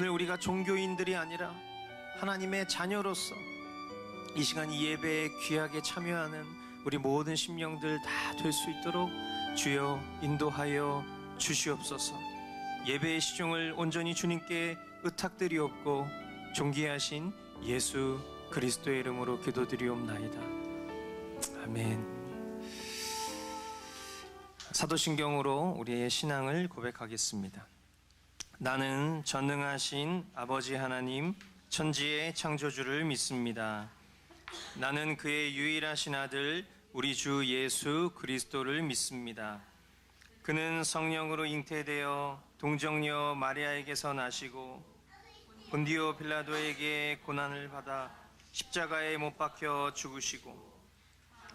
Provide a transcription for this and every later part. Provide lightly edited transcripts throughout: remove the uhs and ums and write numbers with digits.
오늘 우리가 종교인들이 아니라 하나님의 자녀로서 이 시간 이 예배에 귀하게 참여하는 우리 모든 심령들 다 될 수 있도록 주여 인도하여 주시옵소서. 예배의 시종을 온전히 주님께 의탁드리옵고 존귀하신 예수 그리스도의 이름으로 기도드리옵나이다. 아멘. 사도신경으로 우리의 신앙을 고백하겠습니다. 나는 전능하신 아버지 하나님 천지의 창조주를 믿습니다. 나는 그의 유일하신 아들 우리 주 예수 그리스도를 믿습니다. 그는 성령으로 잉태되어 동정녀 마리아에게서 나시고 본디오 빌라도에게 고난을 받아 십자가에 못 박혀 죽으시고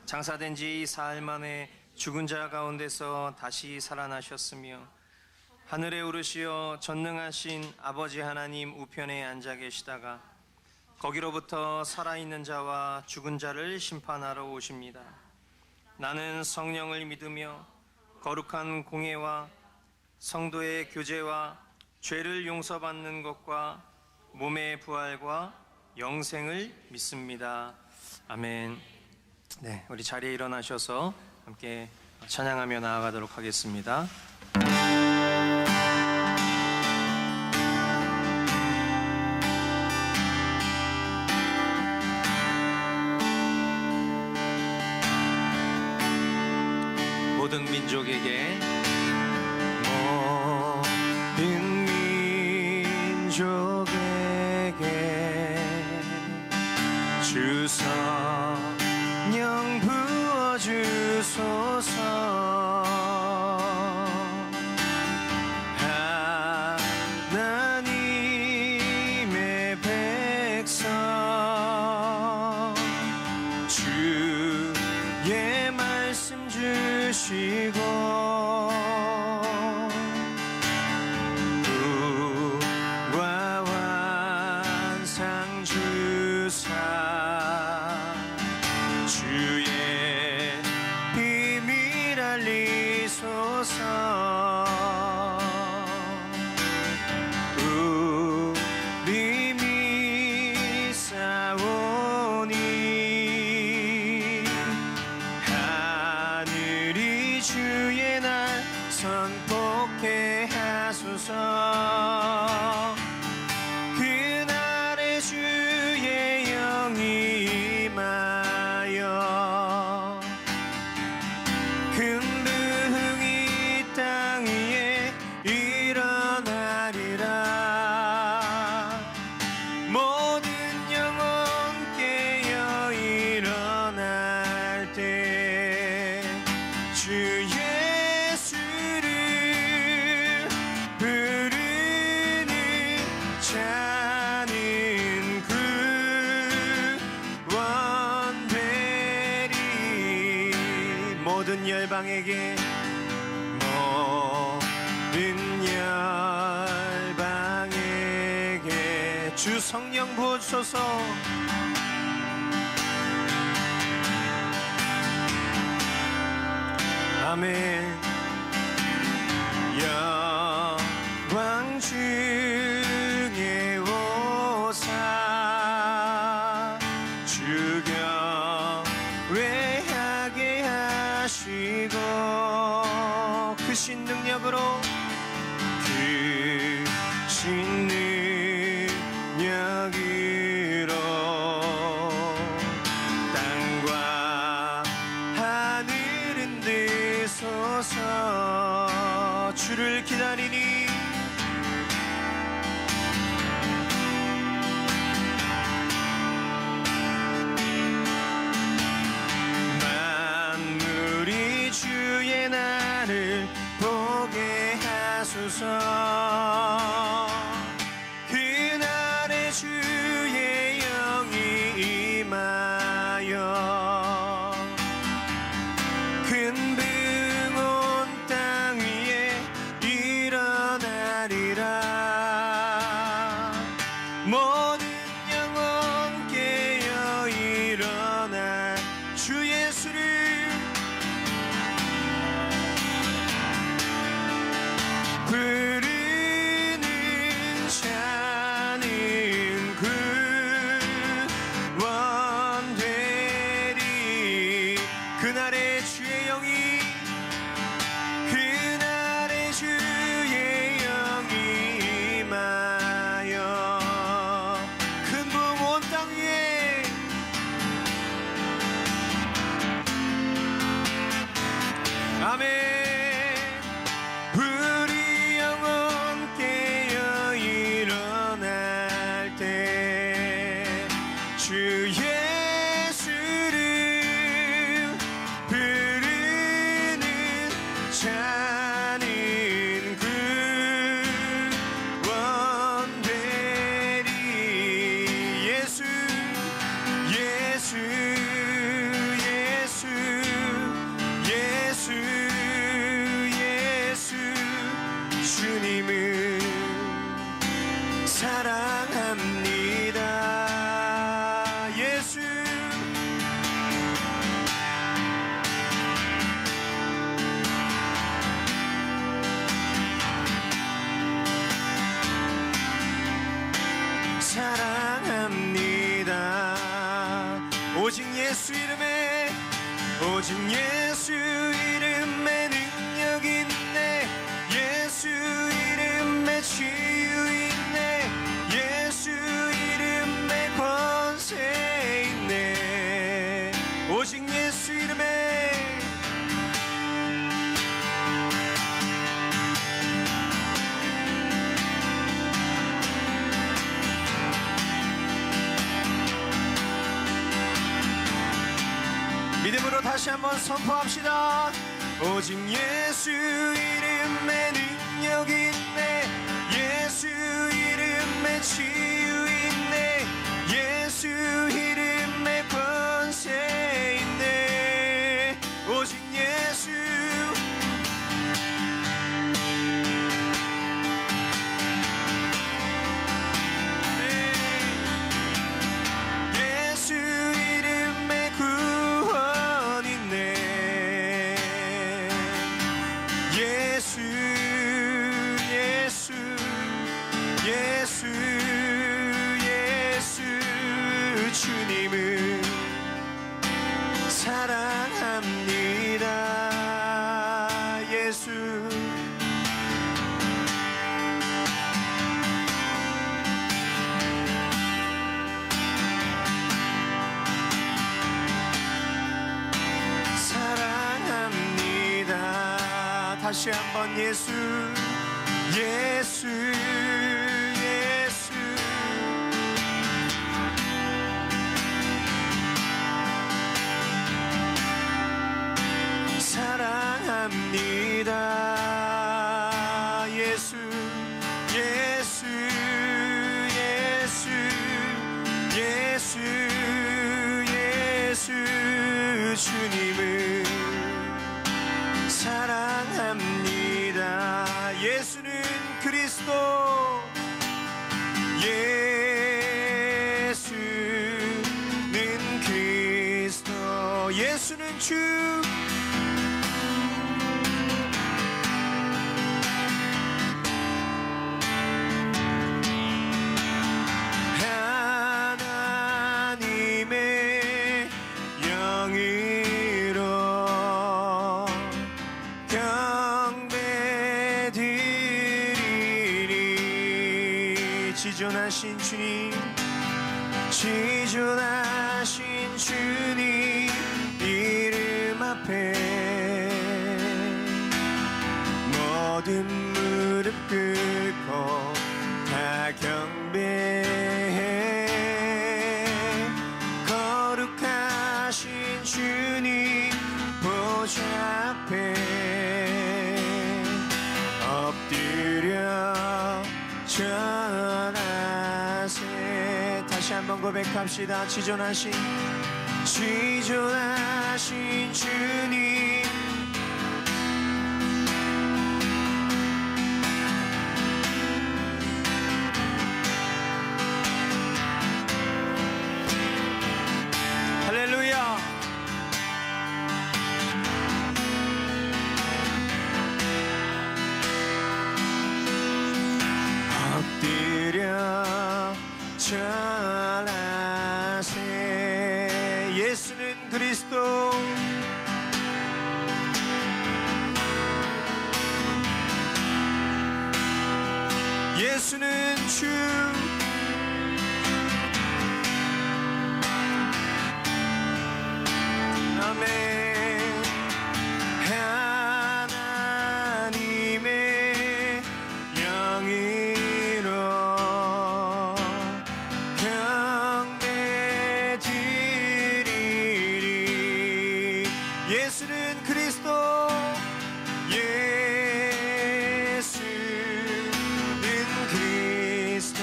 장사된 지 사흘 만에 죽은 자 가운데서 다시 살아나셨으며 하늘에 오르시어 전능하신 아버지 하나님 우편에 앉아 계시다가 거기로부터 살아있는 자와 죽은 자를 심판하러 오십니다. 나는 성령을 믿으며 거룩한 공예와 성도의 교제와 죄를 용서받는 것과 몸의 부활과 영생을 믿습니다. 아멘. 네, 우리 자리에 일어나셔서 함께 찬양하며 나아가도록 하겠습니다. 모든 민족에게 모든 민족에게 주 성령 부어주소서. 하나님의 백성 주의 말씀 주시고 부와 완상 주사 주의 비밀 알리소서. 우리 믿사오니 하늘이 주의 날 선포케 하소서. 그날에 주의 영이 임하여 금붕이 땅 위에 일어나리라. 모든 영혼 깨어 일어날 때 주 예수를 부르는 자는 구원되리. 모든 열방에게 모든 열방에게 주 성령 부어주소서. 아멘. 영광 중에 오사 주경 외하게 하시고 크신 능력으로 크신 능력으로 땅과 하늘은 되소서. 주를 기다리니 만물이 주의 날을 보게 하소서. 그날에 주의 영이 임하여 큰 붕 온 땅 위에 일어나리라. 모든 영혼 깨어 일어나 주 예수를 부르는 자 사랑합니다. 예수 사랑합니다. 오직 예수 이름에 오직 예수 이름에 능력 있네. 예수 이름에 치유 있네. 예수 이름에 권세 있네. 오직 예수 이름에 믿음으로 다시 한번 선포합시다. 오직 예수 이름에 능력 있네. 예수 이름에 치유 있네. 예수 이름에 권세 있네. 오직 예수 예수 이름에 구원 있네. 예수 예수 예수 예수 주님을 사랑합니다. 예수 사랑합니다. 다시 한번 예수 예수 예수 사랑합니다. 예수 예수 예수 예수 예수 주님을 사랑합니다. 예수는 그리스도 예수는 그리스도 예수는 주 하나님의 영으로 경배드리리. 지존하신 주님 지존하신 주님 이름 앞에 모든 무릎 꿇고 다 경배해. 거룩하신 주님 보좌 앞에 엎드려 전하세. 다시 한번 고백합시다. 지존하신 주님 할렐루야. 엎드려 절하세. 예수는 그리스도 예수는 주 아멘. 하나님의 영으로 경배드리리. 예수는 그리스도 예수는 그리스도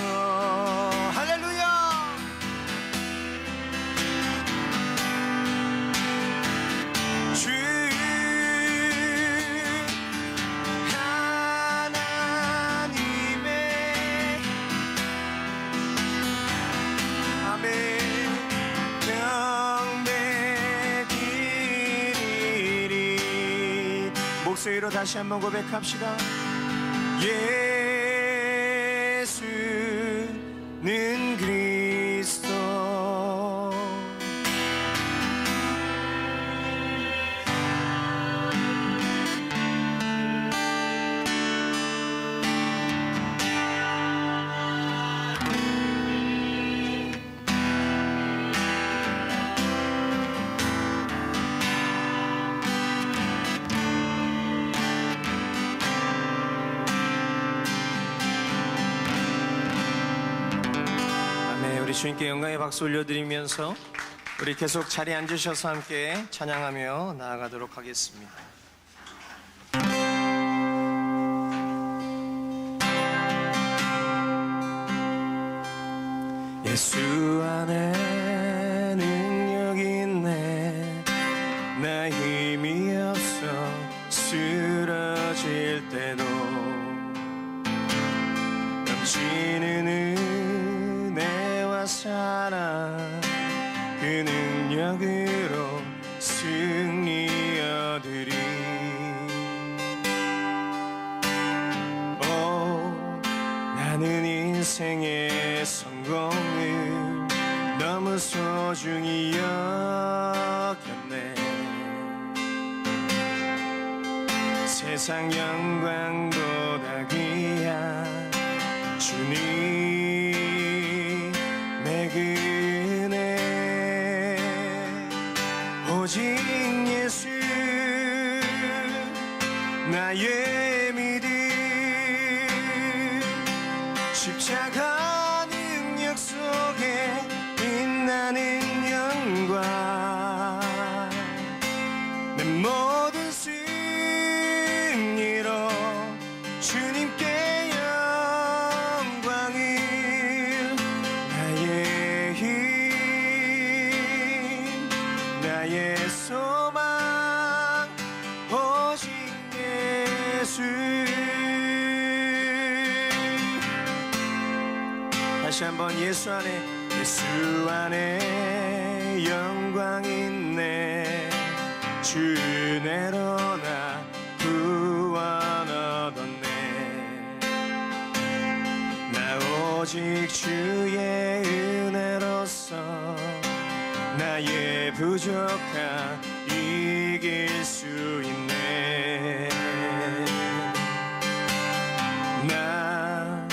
경배드리리. 목소리로 다시 한번 고백합시다. 예수는 그리스도. 주님께 영광의 박수 올려드리면서 우리 계속 자리에 앉으셔서 함께 찬양하며 나아가도록 하겠습니다. 예수 안에 능력이 있네. 나 힘이 없어 쓰러질 때도 넘치는 사랑 그 능력으로 승리 얻으리. 나는 인생의 성공을 너무 소중히 여겼네. 세상 영광보다 귀한 주님 그네. 오직 예수 나의 믿음. 십자가 능력 속에 빛나는 영광. 내 모든 승리로 주님께 영광을. 나의 소망 오직 예수. 다시 한번 예수 안에 영광 있네. 주 은혜로 나 구원 얻었네. 나 오직 주의 은혜로서 나의 부족함 이길 수 있네. 나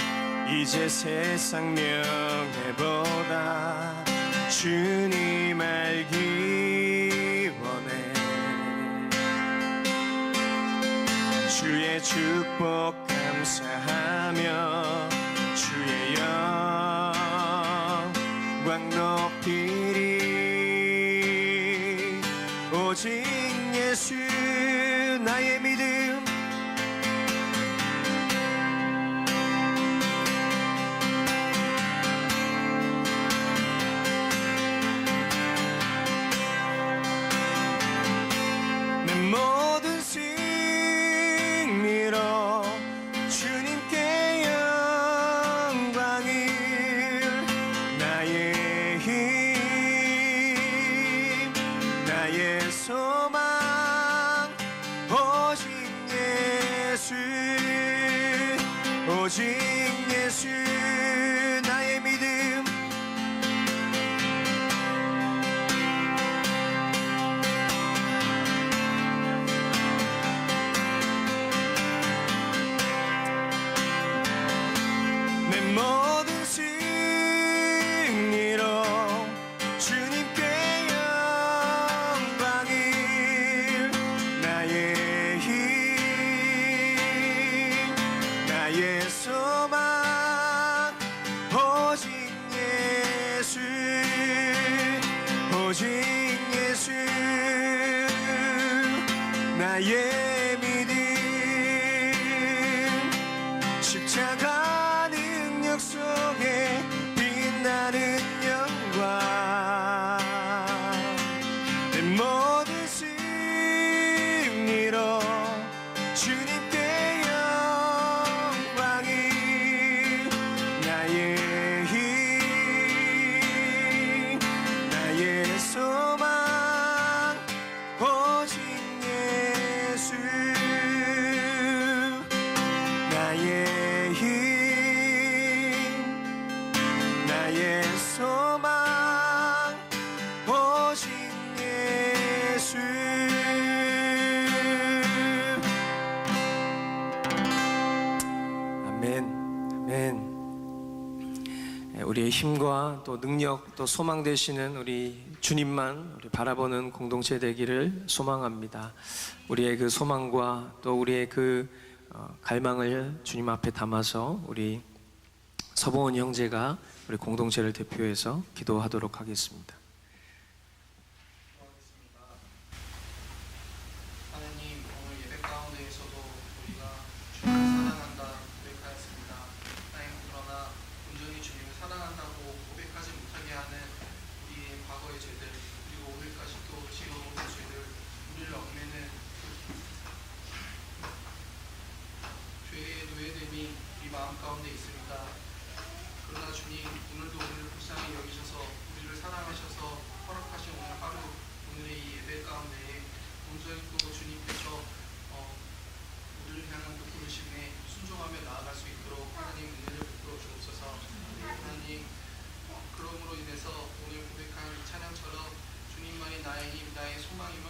이제 세상 명예보다 주님 알기 원해. 주의 축복 감사하며 주의 영광 높이리. 오직 예수 나의 믿음. 내 모든 승리로 주님께 영광을. 나의 힘 나의 소망 오직 예수. 오직 예수 나의 믿음. 내 모든 승리로 주님께 영광을. 나의 힘 나의 소망 오직 예수. 오직 예수 나의 믿음. 십자가 능력 속에 빛나는 영광. 내 모든 승리로 주님께 영광을. 나의 힘 예수. 아멘. 아멘. 우리의 힘과 또 능력 또 소망 되시는 우리 주님만 우리 바라보는 공동체 되기를 소망합니다. 우리의 그 소망과 또 우리의 그 갈망을 주님 앞에 담아서 우리 서보은 형제가 우리 공동체를 대표해서 기도하도록 하겠습니다. 하나님, 오늘 예배 가운데에서도 우리가 주님을 사랑한다 고백하였습니다. 하나님, 그러나 온전히 주님을 사랑한다고 고백하지 못하게 하는 우리의 과거의 죄들, 그리고 오늘까지 또 지어온 죄들, 우리를 얽매는 죄의 노예됨이 우리 마음 가운데 있습니다. 그러나 주님, 오늘도 우리를 불쌍히 여기셔서 우리를 사랑하셔서 허락하신 오늘 하루, 오늘의 이 예배 가운데에 온전히 또 주님께서 우리를 향한 그 부르심에 순종하며 나아갈 수 있도록 하나님 은혜를 베풀어 주옵소서. 하나님, 그러므로 인해서 오늘 고백한 이 찬양처럼 주님만이 나의 힘, 나의 소망임을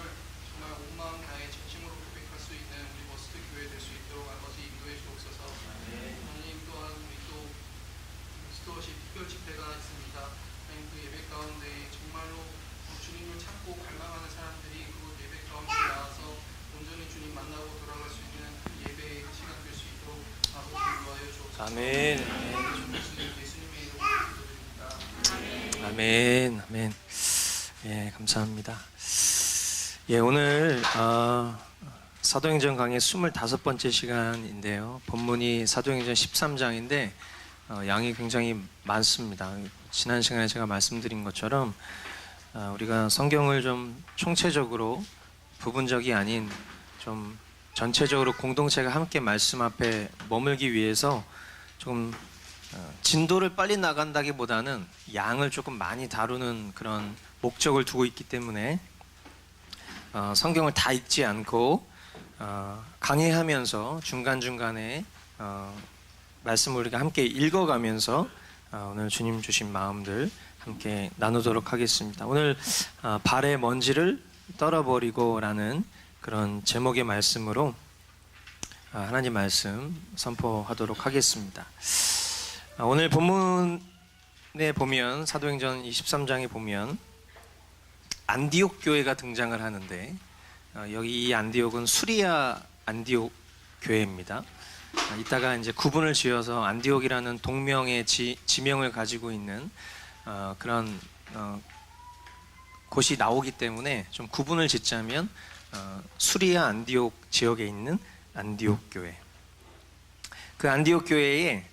정말 온 마음 다해 진심으로 고백할 수 있는 우리 머스트 교회 될 수 있도록 아버지 인도해 주옵소서. 하나님, 또한 우리 또 스토어십 특별 집회가 있습니다. 하나님, 그 예배 가운데 정말로 주님을 찾고 갈망하는 사람들이 그 예배 가운데 나와서 온전히 주님 만나고 돌아갈 수 있는 그 예배의 시간 될 수 있도록 아버지 인도하여 주옵소서. 아멘. 예수님의 이름으로 기도드립니다. 아멘. 아멘. 예, 감사합니다. 예, 오늘 사도행전 강의 25번째 시간인데요. 본문이 사도행전 13장인데 양이 굉장히 많습니다. 지난 시간에 제가 말씀드린 것처럼 우리가 성경을 좀 총체적으로 부분적이 아닌 좀 전체적으로 공동체가 함께 말씀 앞에 머물기 위해서 좀 진도를 빨리 나간다기보다는 양을 조금 많이 다루는 그런 목적을 두고 있기 때문에 성경을 다 읽지 않고 강해하면서 중간중간에 말씀을 우리가 함께 읽어가면서 오늘 주님 주신 마음들 함께 나누도록 하겠습니다. 오늘 발의 먼지를 떨어버리고 라는 그런 제목의 말씀으로 하나님 말씀 선포하도록 하겠습니다. 오늘 본문에 보면 사도행전 23장에 보면 안디옥 교회가 등장을 하는데 여기 이 안디옥은 수리아 안디옥 교회입니다. 이따가 이제 구분을 지어서 안디옥이라는 동명의 지명을 가지고 있는 그런 곳이 나오기 때문에 좀 구분을 짓자면 수리아 안디옥 지역에 있는 안디옥 교회. 그 안디옥 교회에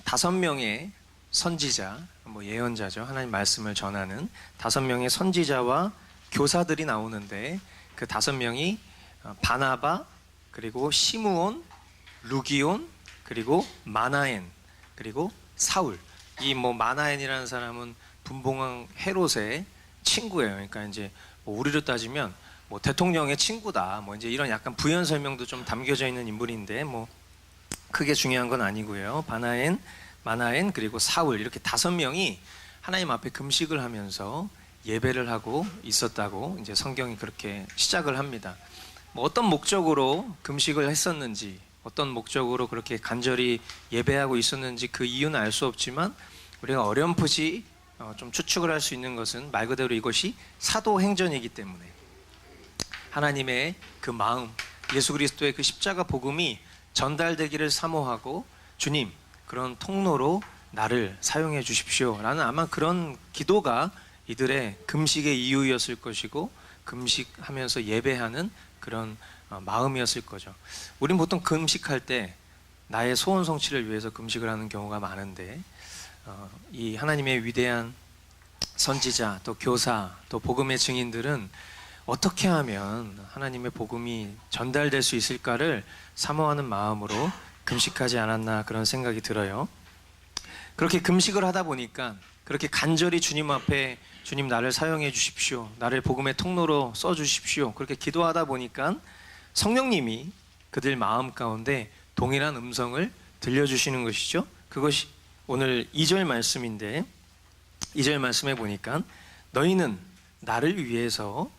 5명의 선지자, 예언자죠. 하나님 말씀을 전하는 5명의 선지자와 교사들이 나오는데 그 5명이 바나바, 그리고 시므온, 루기온, 그리고 마나엔, 그리고 사울. 이 마나엔이라는 사람은 분봉왕 헤롯의 친구예요. 그러니까 이제 우리로 따지면 대통령의 친구다. 이제 이런 약간 부연 설명도 좀 담겨져 있는 인물인데 크게 중요한 건 아니고요. 바나엔, 마나엔, 그리고 사울 이렇게 5명이 하나님 앞에 금식을 하면서 예배를 하고 있었다고 이제 성경이 그렇게 시작을 합니다. 어떤 목적으로 금식을 했었는지, 어떤 목적으로 그렇게 간절히 예배하고 있었는지 그 이유는 알 수 없지만 우리가 어렴풋이 좀 추측을 할 수 있는 것은 말 그대로 이것이 사도행전이기 때문에 하나님의 그 마음, 예수 그리스도의 그 십자가 복음이 전달되기를 사모하고 주님, 그런 통로로 나를 사용해 주십시오 라는 아마 그런 기도가 이들의 금식의 이유였을 것이고 금식하면서 예배하는 그런 마음이었을 거죠. 우린 보통 금식할 때 나의 소원 성취를 위해서 금식을 하는 경우가 많은데 이 하나님의 위대한 선지자, 또 교사, 또 복음의 증인들은 어떻게 하면 하나님의 복음이 전달될 수 있을까를 사모하는 마음으로 금식하지 않았나 그런 생각이 들어요. 그렇게 금식을 하다 보니까 그렇게 간절히 주님 앞에 주님 나를 사용해 주십시오, 나를 복음의 통로로 써 주십시오, 그렇게 기도하다 보니까 성령님이 그들 마음 가운데 동일한 음성을 들려주시는 것이죠. 그것이 오늘 2절 말씀인데 2절 말씀에 보니까 너희는 나를 위해서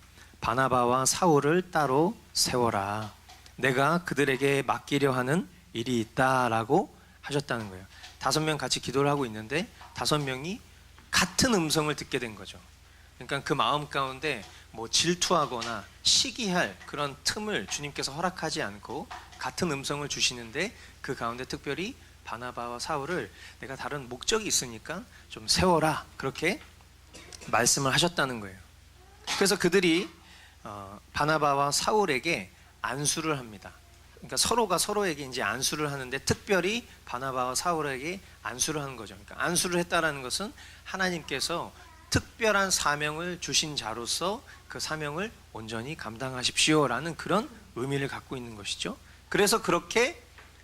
바나바와 사울을 따로 세워라. 내가 그들에게 맡기려 하는 일이 있다라고 하셨다는 거예요. 5명 같이 기도를 하고 있는데 5명이 같은 음성을 듣게 된 거죠. 그러니까 그 마음 가운데 뭐 질투하거나 시기할 그런 틈을 주님께서 허락하지 않고 같은 음성을 주시는데 그 가운데 특별히 바나바와 사울을 내가 다른 목적이 있으니까 좀 세워라, 그렇게 말씀을 하셨다는 거예요. 그래서 그들이 바나바와 사울에게 안수를 합니다. 그러니까 서로가 서로에게 이제 안수를 하는데 특별히 바나바와 사울에게 안수를 하는 거죠. 그러니까 안수를 했다라는 것은 하나님께서 특별한 사명을 주신 자로서 그 사명을 온전히 감당하십시오라는 그런 의미를 갖고 있는 것이죠. 그래서 그렇게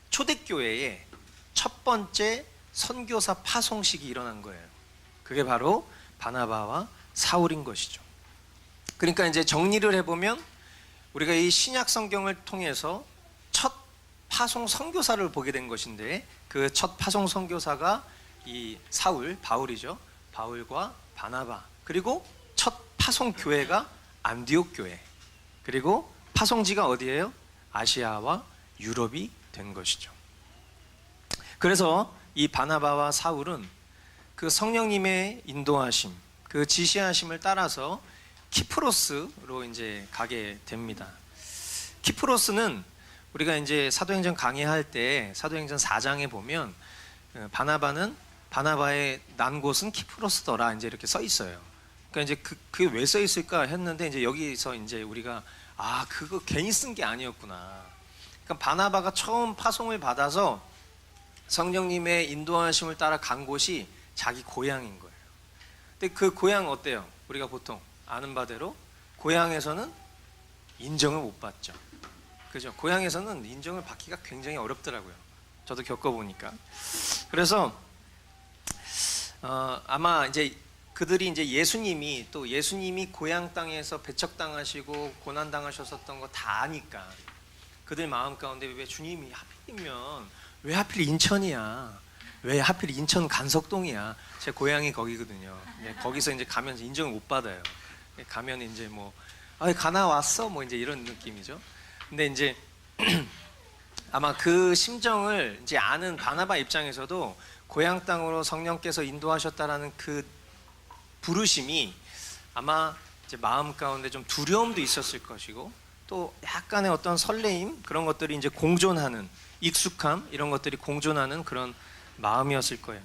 초대교회에 첫 번째 선교사 파송식이 일어난 거예요. 그게 바로 바나바와 사울인 것이죠. 그러니까 이제 정리를 해보면 우리가 이 신약 성경을 통해서 첫 파송 선교사를 보게 된 것인데 그 첫 파송 선교사가 이 사울, 바울이죠. 바울과 바나바, 그리고 첫 파송 교회가 안디옥 교회, 그리고 파송지가 어디예요? 아시아와 유럽이 된 것이죠. 그래서 이 바나바와 사울은 그 성령님의 인도하심, 그 지시하심을 따라서 키프로스로 이제 가게 됩니다. 키프로스는 우리가 이제 사도행전 강의할 때 사도행전 4장에 보면 바나바의 난 곳은 키프로스더라 이제 이렇게 써 있어요. 그러니까 이제 그게 왜 써 있을까 했는데 이제 여기서 이제 우리가 그거 괜히 쓴 게 아니었구나. 그러니까 바나바가 처음 파송을 받아서 성령님의 인도하심을 따라 간 곳이 자기 고향인 거예요. 근데 그 고향 어때요? 우리가 보통 아는 바대로 고향에서는 인정을 못 받죠. 그죠? 고향에서는 인정을 받기가 굉장히 어렵더라고요. 저도 겪어보니까. 그래서 아마 이제 그들이 이제 예수님이 고향 땅에서 배척당하시고 고난당하셨었던 거 다 아니까 그들 마음 가운데 왜 주님이 하필이면 왜 하필 인천이야? 왜 하필 인천 간석동이야? 제 고향이 거기거든요. 거기서 이제 가면 인정을 못 받아요. 가면 이제 뭐 가나 왔어? 뭐 이제 이런 느낌이죠. 근데 이제 아마 그 심정을 이제 아는 바나바 입장에서도 고향 땅으로 성령께서 인도하셨다라는 그 부르심이 아마 이제 마음 가운데 좀 두려움도 있었을 것이고 또 약간의 어떤 설레임 그런 것들이 이제 공존하는 익숙함 이런 것들이 공존하는 그런 마음이었을 거예요.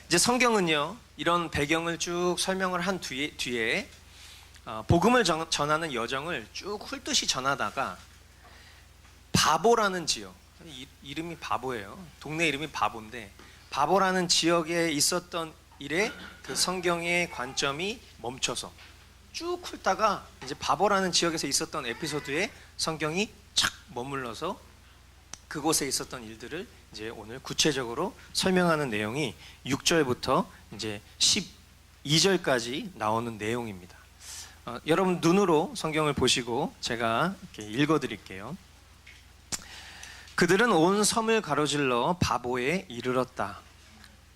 이제 성경은요 이런 배경을 쭉 설명을 한 뒤에 복음을 전하는 여정을 쭉 훑듯이 전하다가 바보라는 지역, 이름이 바보예요. 동네 이름이 바보인데 바보라는 지역에 있었던 일에 그 성경의 관점이 멈춰서 쭉 훑다가 이제 바보라는 지역에서 있었던 에피소드에 성경이 착 머물러서 그곳에 있었던 일들을 이제 오늘 구체적으로 설명하는 내용이 6절부터 이제 12절까지 나오는 내용입니다. 여러분 눈으로 성경을 보시고 제가 이렇게 읽어드릴게요. 그들은 온 섬을 가로질러 바보에 이르렀다.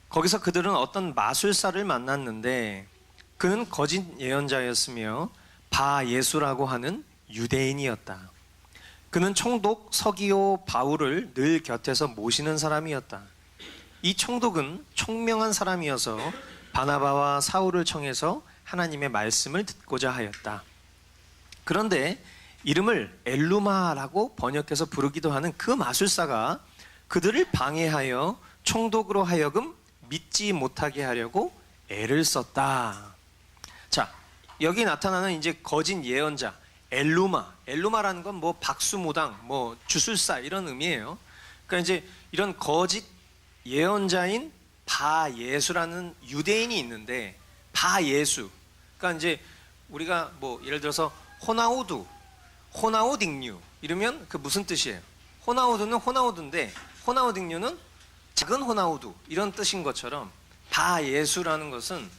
거기서 그들은 어떤 마술사를 만났는데 그는 거짓 예언자였으며 바 예수라고 하는 유대인이었다. 그는 총독 서기오 바울을 늘 곁에서 모시는 사람이었다. 이 총독은 총명한 사람이어서 바나바와 사울을 청해서 하나님의 말씀을 듣고자 하였다. 그런데 이름을 엘루마라고 번역해서 부르기도 하는 그 마술사가 그들을 방해하여 총독으로 하여금 믿지 못하게 하려고 애를 썼다. 자, 여기 나타나는 이제 거짓 예언자 엘루마라는 건 뭐 박수무당, 뭐 주술사 이런 의미예요. 그러니까 이제 이런 거짓 예언자인 바예수라는 유대인이 있는데 바예수. 그러니까 이제 우리가 뭐 예를 들어서 호나우딩류 이러면 그 무슨 뜻이에요? 호나우두는 호나우두인데 호나우딩류는 작은 호나우두 이런 뜻인 것처럼 바예수라는 것은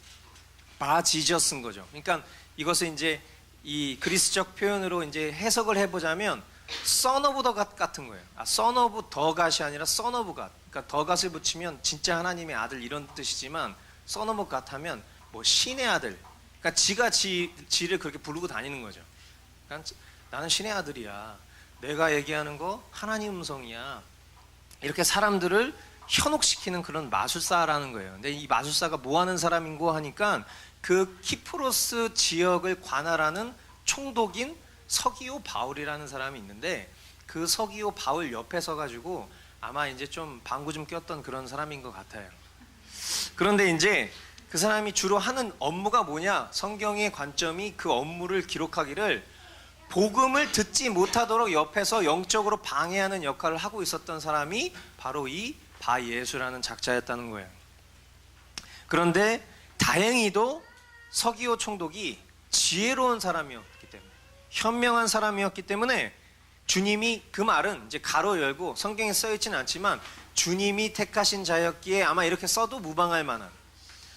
바지저스인 거죠. 그러니까 이것을 이제 이 그리스적 표현으로 이제 해석을 해보자면 son of the God 같은 거예요. son of the God이 아니라 son of God. 그러니까 the God을 붙이면 진짜 하나님의 아들 이런 뜻이지만 son of God 하면 뭐 신의 아들. 그러니까 지를 그렇게 부르고 다니는 거죠. 그러니까 나는 신의 아들이야. 내가 얘기하는 거 하나님 음성이야. 이렇게 사람들을 현혹시키는 그런 마술사라는 거예요. 근데 이 마술사가 뭐 하는 사람인고 하니까 그 키프로스 지역을 관할하는 총독인 서기오 바울이라는 사람이 있는데 그 서기오 바울 옆에 서가지고 아마 이제 좀 방구 좀 꼈던 그런 사람인 것 같아요. 그런데 이제 그 사람이 주로 하는 업무가 뭐냐? 성경의 관점이 그 업무를 기록하기를 복음을 듣지 못하도록 옆에서 영적으로 방해하는 역할을 하고 있었던 사람이 바로 이 바예수라는 작자였다는 거예요. 그런데 다행히도 서기오 총독이 지혜로운 사람이었기 때문에, 현명한 사람이었기 때문에 주님이, 그 말은 이제 가로 열고 성경에 써있지는 않지만 주님이 택하신 자였기에 아마 이렇게 써도 무방할 만한,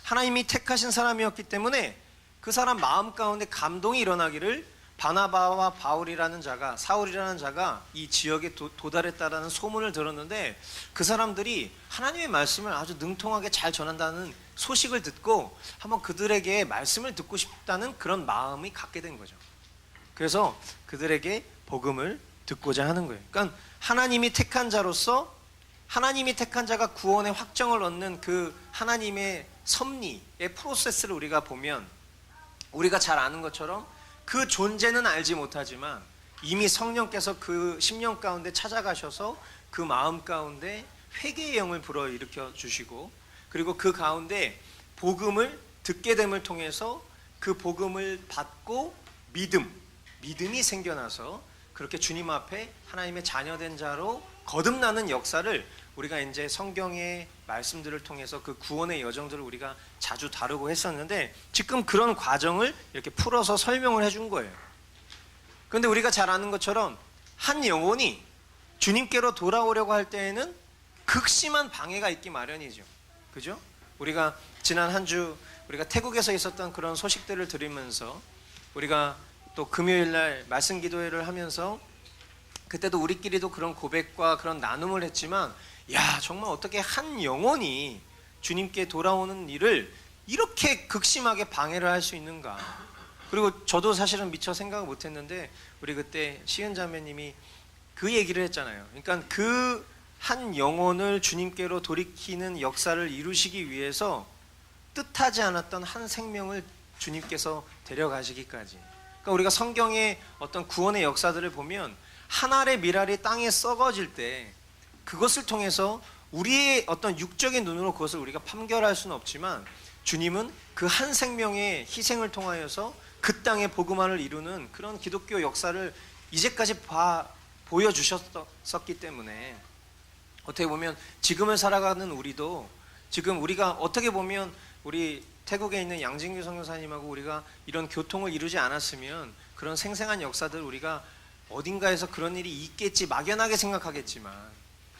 하나님이 택하신 사람이었기 때문에 그 사람 마음 가운데 감동이 일어나기를 바나바와 바울이라는 자가, 사울이라는 자가 이 지역에 도달했다라는 소문을 들었는데 그 사람들이 하나님의 말씀을 아주 능통하게 잘 전한다는 소식을 듣고 한번 그들에게 말씀을 듣고 싶다는 그런 마음이 갖게 된 거죠. 그래서 그들에게 복음을 듣고자 하는 거예요. 그러니까 하나님이 택한 자로서, 하나님이 택한 자가 구원의 확정을 얻는 그 하나님의 섭리의 프로세스를 우리가 보면 우리가 잘 아는 것처럼 그 존재는 알지 못하지만 이미 성령께서 그 심령 가운데 찾아가셔서 그 마음 가운데 회개의 영을 불어일으켜 주시고, 그리고 그 가운데 복음을 듣게 됨을 통해서 그 복음을 받고 믿음이 생겨나서 그렇게 주님 앞에 하나님의 자녀된 자로 거듭나는 역사를 우리가 이제 성경의 말씀들을 통해서 그 구원의 여정들을 우리가 자주 다루고 했었는데 지금 그런 과정을 이렇게 풀어서 설명을 해준 거예요. 그런데 우리가 잘 아는 것처럼 한 영혼이 주님께로 돌아오려고 할 때에는 극심한 방해가 있기 마련이죠. 그죠? 우리가 지난 한 주 우리가 태국에서 있었던 그런 소식들을 들으면서 우리가 또 금요일 날 말씀 기도회를 하면서 그때도 우리끼리도 그런 고백과 그런 나눔을 했지만, 야, 정말 어떻게 한 영혼이 주님께 돌아오는 일을 이렇게 극심하게 방해를 할 수 있는가. 그리고 저도 사실은 미처 생각을 못했는데 우리 그때 시은 자매님이 그 얘기를 했잖아요. 그러니까 그 한 영혼을 주님께로 돌이키는 역사를 이루시기 위해서 뜻하지 않았던 한 생명을 주님께서 데려가시기까지. 그러니까 우리가 성경의 어떤 구원의 역사들을 보면 한 알의 밀알이 땅에 썩어질 때 그것을 통해서 우리의 어떤 육적인 눈으로 그것을 우리가 판결할 수는 없지만 주님은 그 한 생명의 희생을 통하여서 그 땅에 복음화를 이루는 그런 기독교 역사를 이제까지 보여주셨었기 때문에 어떻게 보면 지금을 살아가는 우리도 지금 우리가 어떻게 보면 우리 태국에 있는 양진규 선교사님하고 우리가 이런 교통을 이루지 않았으면 그런 생생한 역사들 우리가 어딘가에서 그런 일이 있겠지 막연하게 생각하겠지만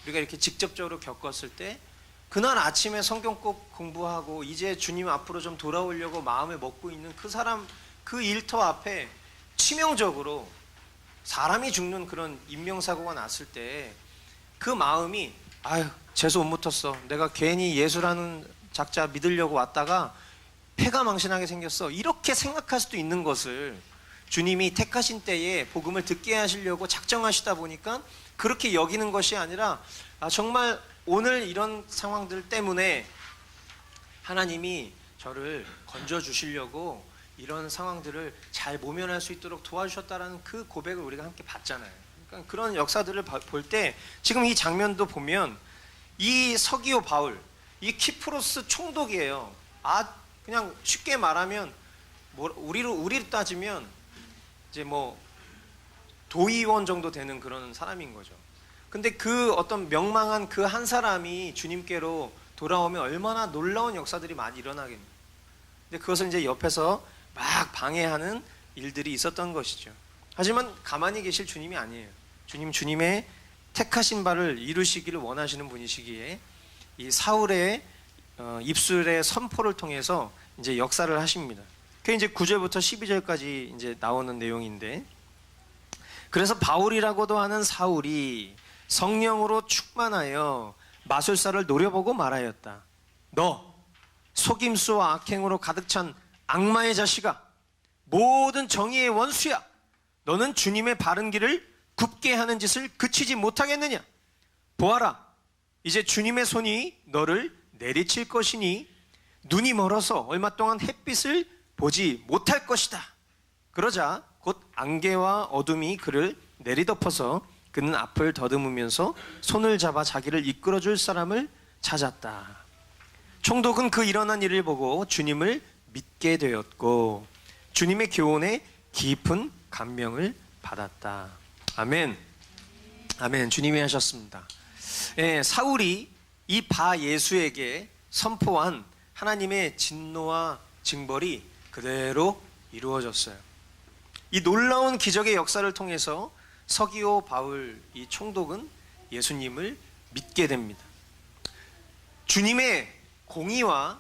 우리가 이렇게 직접적으로 겪었을 때 그날 아침에 성경 꼭 공부하고 이제 주님 앞으로 좀 돌아오려고 마음을 먹고 있는 그 사람, 그 일터 앞에 치명적으로 사람이 죽는 그런 인명사고가 났을 때 그 마음이 아유 재수 못 붙었어, 내가 괜히 예수라는 작자 믿으려고 왔다가 패가 망신하게 생겼어, 이렇게 생각할 수도 있는 것을 주님이 택하신 때에 복음을 듣게 하시려고 작정하시다 보니까 그렇게 여기는 것이 아니라 정말 오늘 이런 상황들 때문에 하나님이 저를 건져주시려고 이런 상황들을 잘 모면할 수 있도록 도와주셨다라는 그 고백을 우리가 함께 봤잖아요. 그러니까 그런 역사들을 볼 때 지금 이 장면도 보면 이 서기오 바울, 이 키프로스 총독이에요. 그냥 쉽게 말하면 우리로 따지면 이제 뭐 도의원 정도 되는 그런 사람인 거죠. 근데 그 어떤 명망한 그 한 사람이 주님께로 돌아오면 얼마나 놀라운 역사들이 많이 일어나겠네요. 근데 그것을 이제 옆에서 막 방해하는 일들이 있었던 것이죠. 하지만 가만히 계실 주님이 아니에요. 주님의 택하신 바를 이루시기를 원하시는 분이시기에 이 사울의 입술의 선포를 통해서 이제 역사를 하십니다. 그게 이제 9절부터 12절까지 이제 나오는 내용인데, 그래서 바울이라고도 하는 사울이 성령으로 충만하여 마술사를 노려보고 말하였다. 너 속임수와 악행으로 가득 찬 악마의 자식아, 모든 정의의 원수야. 너는 주님의 바른 길을 굽게 하는 짓을 그치지 못하겠느냐? 보아라, 이제 주님의 손이 너를 내리칠 것이니 눈이 멀어서 얼마 동안 햇빛을 보지 못할 것이다. 그러자 곧 안개와 어둠이 그를 내리덮어서 그는 앞을 더듬으면서 손을 잡아 자기를 이끌어줄 사람을 찾았다. 총독은 그 일어난 일을 보고 주님을 믿게 되었고 주님의 교훈에 깊은 감명을 받았다. 아멘. 아멘. 주님이 하셨습니다. 예, 사울이 이 바 예수에게 선포한 하나님의 진노와 징벌이 그대로 이루어졌어요. 이 놀라운 기적의 역사를 통해서 서기오 바울 이 총독은 예수님을 믿게 됩니다. 주님의 공의와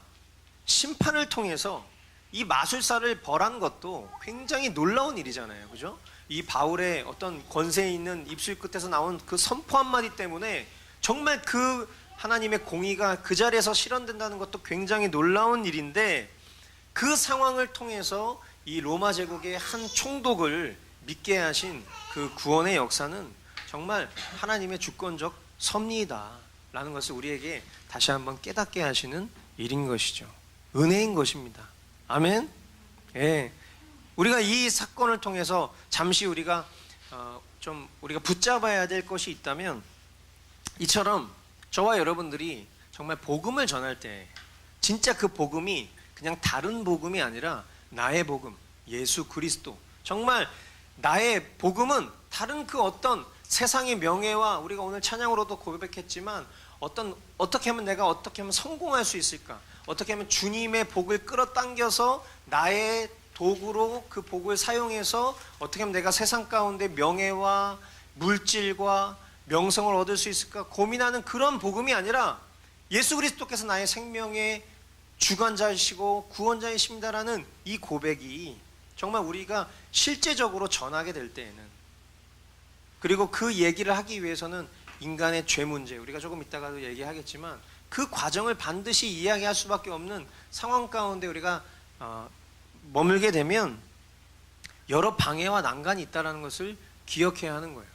심판을 통해서 이 마술사를 벌한 것도 굉장히 놀라운 일이잖아요. 그죠? 이 바울의 어떤 권세 있는 입술 끝에서 나온 그 선포 한마디 때문에 정말 그 하나님의 공의가 그 자리에서 실현된다는 것도 굉장히 놀라운 일인데, 그 상황을 통해서 이 로마 제국의 한 총독을 믿게 하신 그 구원의 역사는 정말 하나님의 주권적 섭리이다라는 것을 우리에게 다시 한번 깨닫게 하시는 일인 것이죠. 은혜인 것입니다. 아멘. 예. 우리가 이 사건을 통해서 잠시 우리가 우리가 붙잡아야 될 것이 있다면, 이처럼 저와 여러분들이 정말 복음을 전할 때 진짜 그 복음이 그냥 다른 복음이 아니라 나의 복음, 예수 그리스도, 정말 나의 복음은 다른 그 어떤 세상의 명예와, 우리가 오늘 찬양으로도 고백했지만 어떻게 하면 내가 어떻게 하면 성공할 수 있을까, 어떻게 하면 주님의 복을 끌어당겨서 나의 도구로 그 복을 사용해서 어떻게 하면 내가 세상 가운데 명예와 물질과 명성을 얻을 수 있을까 고민하는 그런 복음이 아니라, 예수 그리스도께서 나의 생명의 주관자이시고 구원자이십니다라는 이 고백이 정말 우리가 실제적으로 전하게 될 때에는, 그리고 그 얘기를 하기 위해서는 인간의 죄 문제, 우리가 조금 이따가도 얘기하겠지만 그 과정을 반드시 이야기할 수밖에 없는 상황 가운데 우리가 머물게 되면 여러 방해와 난간이 있다는 것을 기억해야 하는 거예요.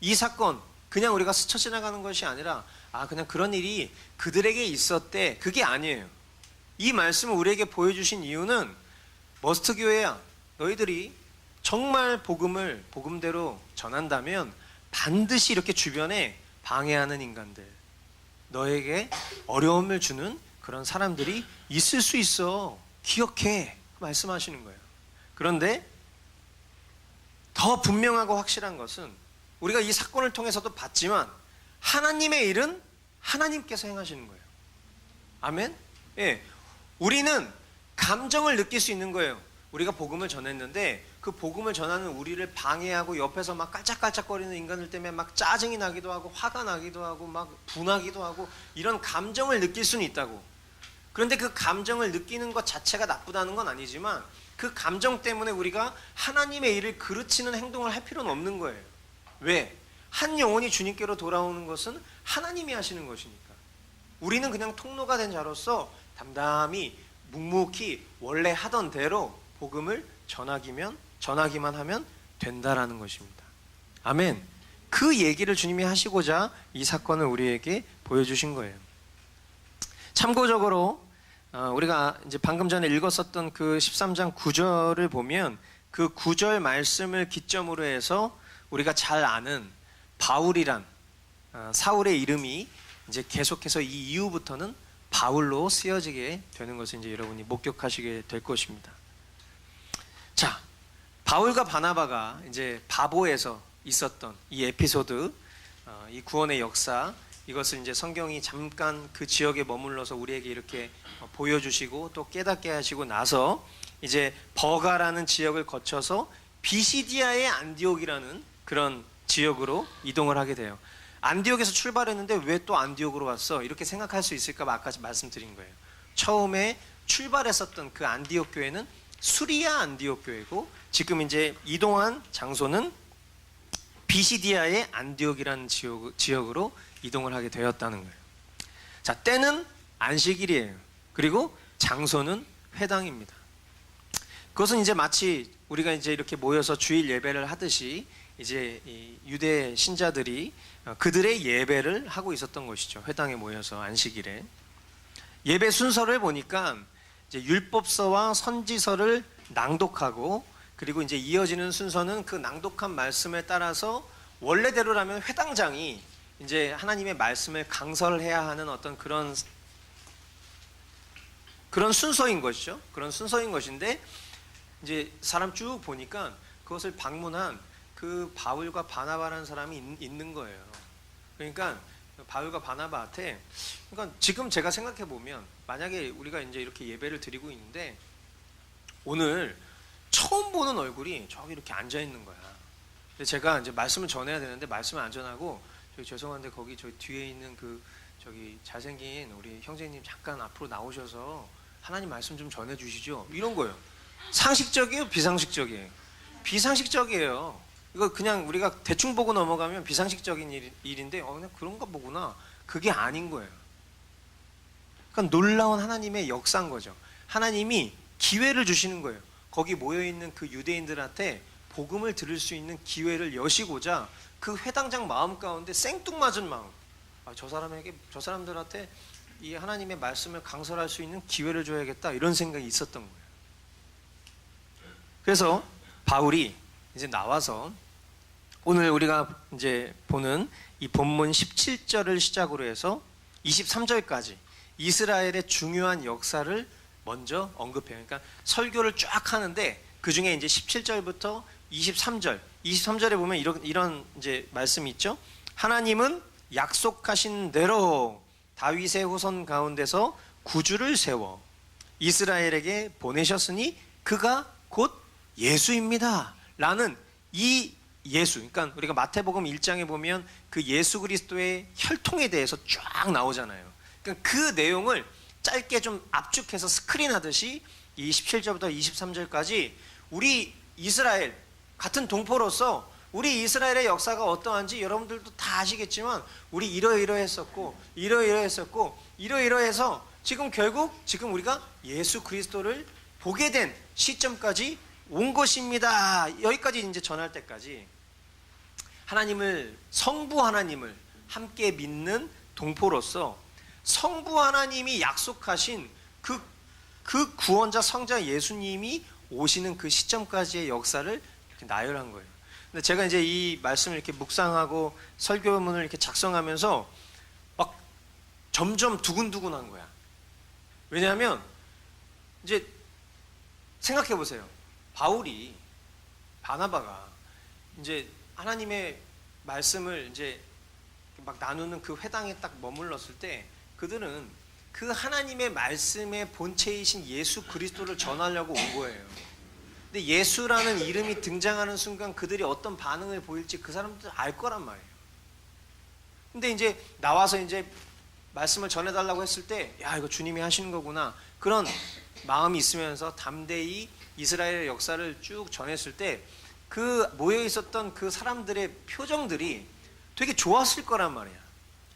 이 사건 그냥 우리가 스쳐 지나가는 것이 아니라 그냥 그런 일이 그들에게 있었대, 그게 아니에요. 이 말씀을 우리에게 보여주신 이유는, 머스트 교회야, 너희들이 정말 복음을 복음대로 전한다면 반드시 이렇게 주변에 방해하는 인간들, 너에게 어려움을 주는 그런 사람들이 있을 수 있어, 기억해, 말씀하시는 거예요. 그런데 더 분명하고 확실한 것은, 우리가 이 사건을 통해서도 봤지만 하나님의 일은 하나님께서 행하시는 거예요. 아멘? 예. 우리는 감정을 느낄 수 있는 거예요. 우리가 복음을 전했는데 그 복음을 전하는 우리를 방해하고 옆에서 막 깔짝깔짝거리는 인간들 때문에 막 짜증이 나기도 하고 화가 나기도 하고 막 분하기도 하고 이런 감정을 느낄 수는 있다고. 그런데 그 감정을 느끼는 것 자체가 나쁘다는 건 아니지만, 그 감정 때문에 우리가 하나님의 일을 그르치는 행동을 할 필요는 없는 거예요. 왜? 한 영혼이 주님께로 돌아오는 것은 하나님이 하시는 것이니까. 우리는 그냥 통로가 된 자로서 담담히 묵묵히 원래 하던 대로 복음을 전하기만 하면 된다라는 것입니다. 아멘. 그 얘기를 주님이 하시고자 이 사건을 우리에게 보여주신 거예요. 참고적으로 우리가 이제 방금 전에 읽었었던 그 13장 9절을 보면, 그 9절 말씀을 기점으로 해서 우리가 잘 아는 바울이란 사울의 이름이 이제 계속해서 이 이후부터는 바울로 쓰여지게 되는 것을 이제 여러분이 목격하시게 될 것입니다. 자, 바울과 바나바가 이제 바보에서 있었던 이 에피소드, 이 구원의 역사, 이것을 이제 성경이 잠깐 그 지역에 머물러서 우리에게 이렇게 보여주시고 또 깨닫게 하시고 나서 이제 버가라는 지역을 거쳐서 비시디아의 안디옥이라는 그런 지역으로 이동을 하게 돼요. 안디옥에서 출발했는데 왜 또 안디옥으로 왔어? 이렇게 생각할 수 있을까 봐 아까 말씀드린 거예요. 처음에 출발했었던 그 안디옥 교회는 수리아 안디옥 교회고, 지금 이제 이동한 장소는 비시디아의 안디옥이라는 지역으로 이동을 하게 되었다는 거예요. 자, 때는 안식일이에요. 그리고 장소는 회당입니다. 그것은 이제 마치 우리가 이제 이렇게 모여서 주일 예배를 하듯이 이제 이 유대 신자들이 그들의 예배를 하고 있었던 것이죠. 회당에 모여서 안식일에. 예배 순서를 보니까 이제 율법서와 선지서를 낭독하고, 그리고 이제 이어지는 순서는 그 낭독한 말씀에 따라서 원래대로라면 회당장이 이제 하나님의 말씀을 강설해야 하는 어떤 그런 순서인 것이죠. 그런 순서인 것인데, 이제 사람 쭉 보니까 그것을 방문한 그 바울과 바나바라는 사람이 있는 거예요. 그러니까 바울과 바나바한테, 그러니까 지금 제가 생각해 보면 만약에 우리가 이제 이렇게 예배를 드리고 있는데 오늘 처음 보는 얼굴이 저기 이렇게 앉아 있는 거야. 근데 제가 이제 말씀을 전해야 되는데 말씀을 안 전하고, 저기 죄송한데 거기 저기 뒤에 있는 그 저기 잘생긴 우리 형제님 잠깐 앞으로 나오셔서 하나님 말씀 좀 전해 주시죠. 이런 거예요. 상식적이에요, 비상식적이에요? 비상식적이에요. 이거 그냥 우리가 대충 보고 넘어가면 비상식적인 일인데 그냥 그런가 보구나. 그게 아닌 거예요. 그러니까 놀라운 하나님의 역사인 거죠. 하나님이 기회를 주시는 거예요. 거기 모여있는 그 유대인들한테 복음을 들을 수 있는 기회를 여시고자 그 회당장 마음 가운데 생뚱맞은 마음, 저 사람들한테 이 하나님의 말씀을 강설할 수 있는 기회를 줘야겠다, 이런 생각이 있었던 거예요. 그래서 바울이 이제 나와서 오늘 우리가 이제 보는 이 본문 17절을 시작으로 해서 23절까지 이스라엘의 중요한 역사를 먼저 언급해요. 그러니까 설교를 쫙 하는데 그 중에 이제 17절부터 23절에 보면 이런 이제 말씀이 있죠. 하나님은 약속하신 대로 다윗의 후손 가운데서 구주를 세워 이스라엘에게 보내셨으니 그가 곧 예수입니다. 라는 이 예수, 그러니까 우리가 마태복음 1장에 보면 그 예수 그리스도의 혈통에 대해서 쫙 나오잖아요. 그러니까 그 내용을 짧게 좀 압축해서 스크린하듯이 이 17절부터 23절까지 우리 이스라엘 같은 동포로서 우리 이스라엘의 역사가 어떠한지 여러분들도 다 아시겠지만 우리 이러이러했었고 이러이러해서 지금 우리가 예수 그리스도를 보게 된 시점까지 온 것입니다. 여기까지 이제 전할 때까지 성부 하나님을 함께 믿는 동포로서 성부 하나님이 약속하신 그 구원자 성자 예수님이 오시는 그 시점까지의 역사를 이렇게 나열한 거예요. 근데 제가 이제 이 말씀을 이렇게 묵상하고 설교문을 이렇게 작성하면서 막 점점 두근두근한 거야. 왜냐하면 이제 생각해 보세요. 바나바가 이제 하나님의 말씀을 이제 막 나누는 그 회당에 딱 머물렀을 때 그들은 그 하나님의 말씀의 본체이신 예수 그리스도를 전하려고 온 거예요. 근데 예수라는 이름이 등장하는 순간 그들이 어떤 반응을 보일지 그 사람들 알 거란 말이에요. 근데 이제 나와서 이제 말씀을 전해달라고 했을 때, 야, 이거 주님이 하시는 거구나, 그런 마음이 있으면서 담대히 이스라엘의 역사를 쭉 전했을 때 그 모여 있었던 그 사람들의 표정들이 되게 좋았을 거란 말이야.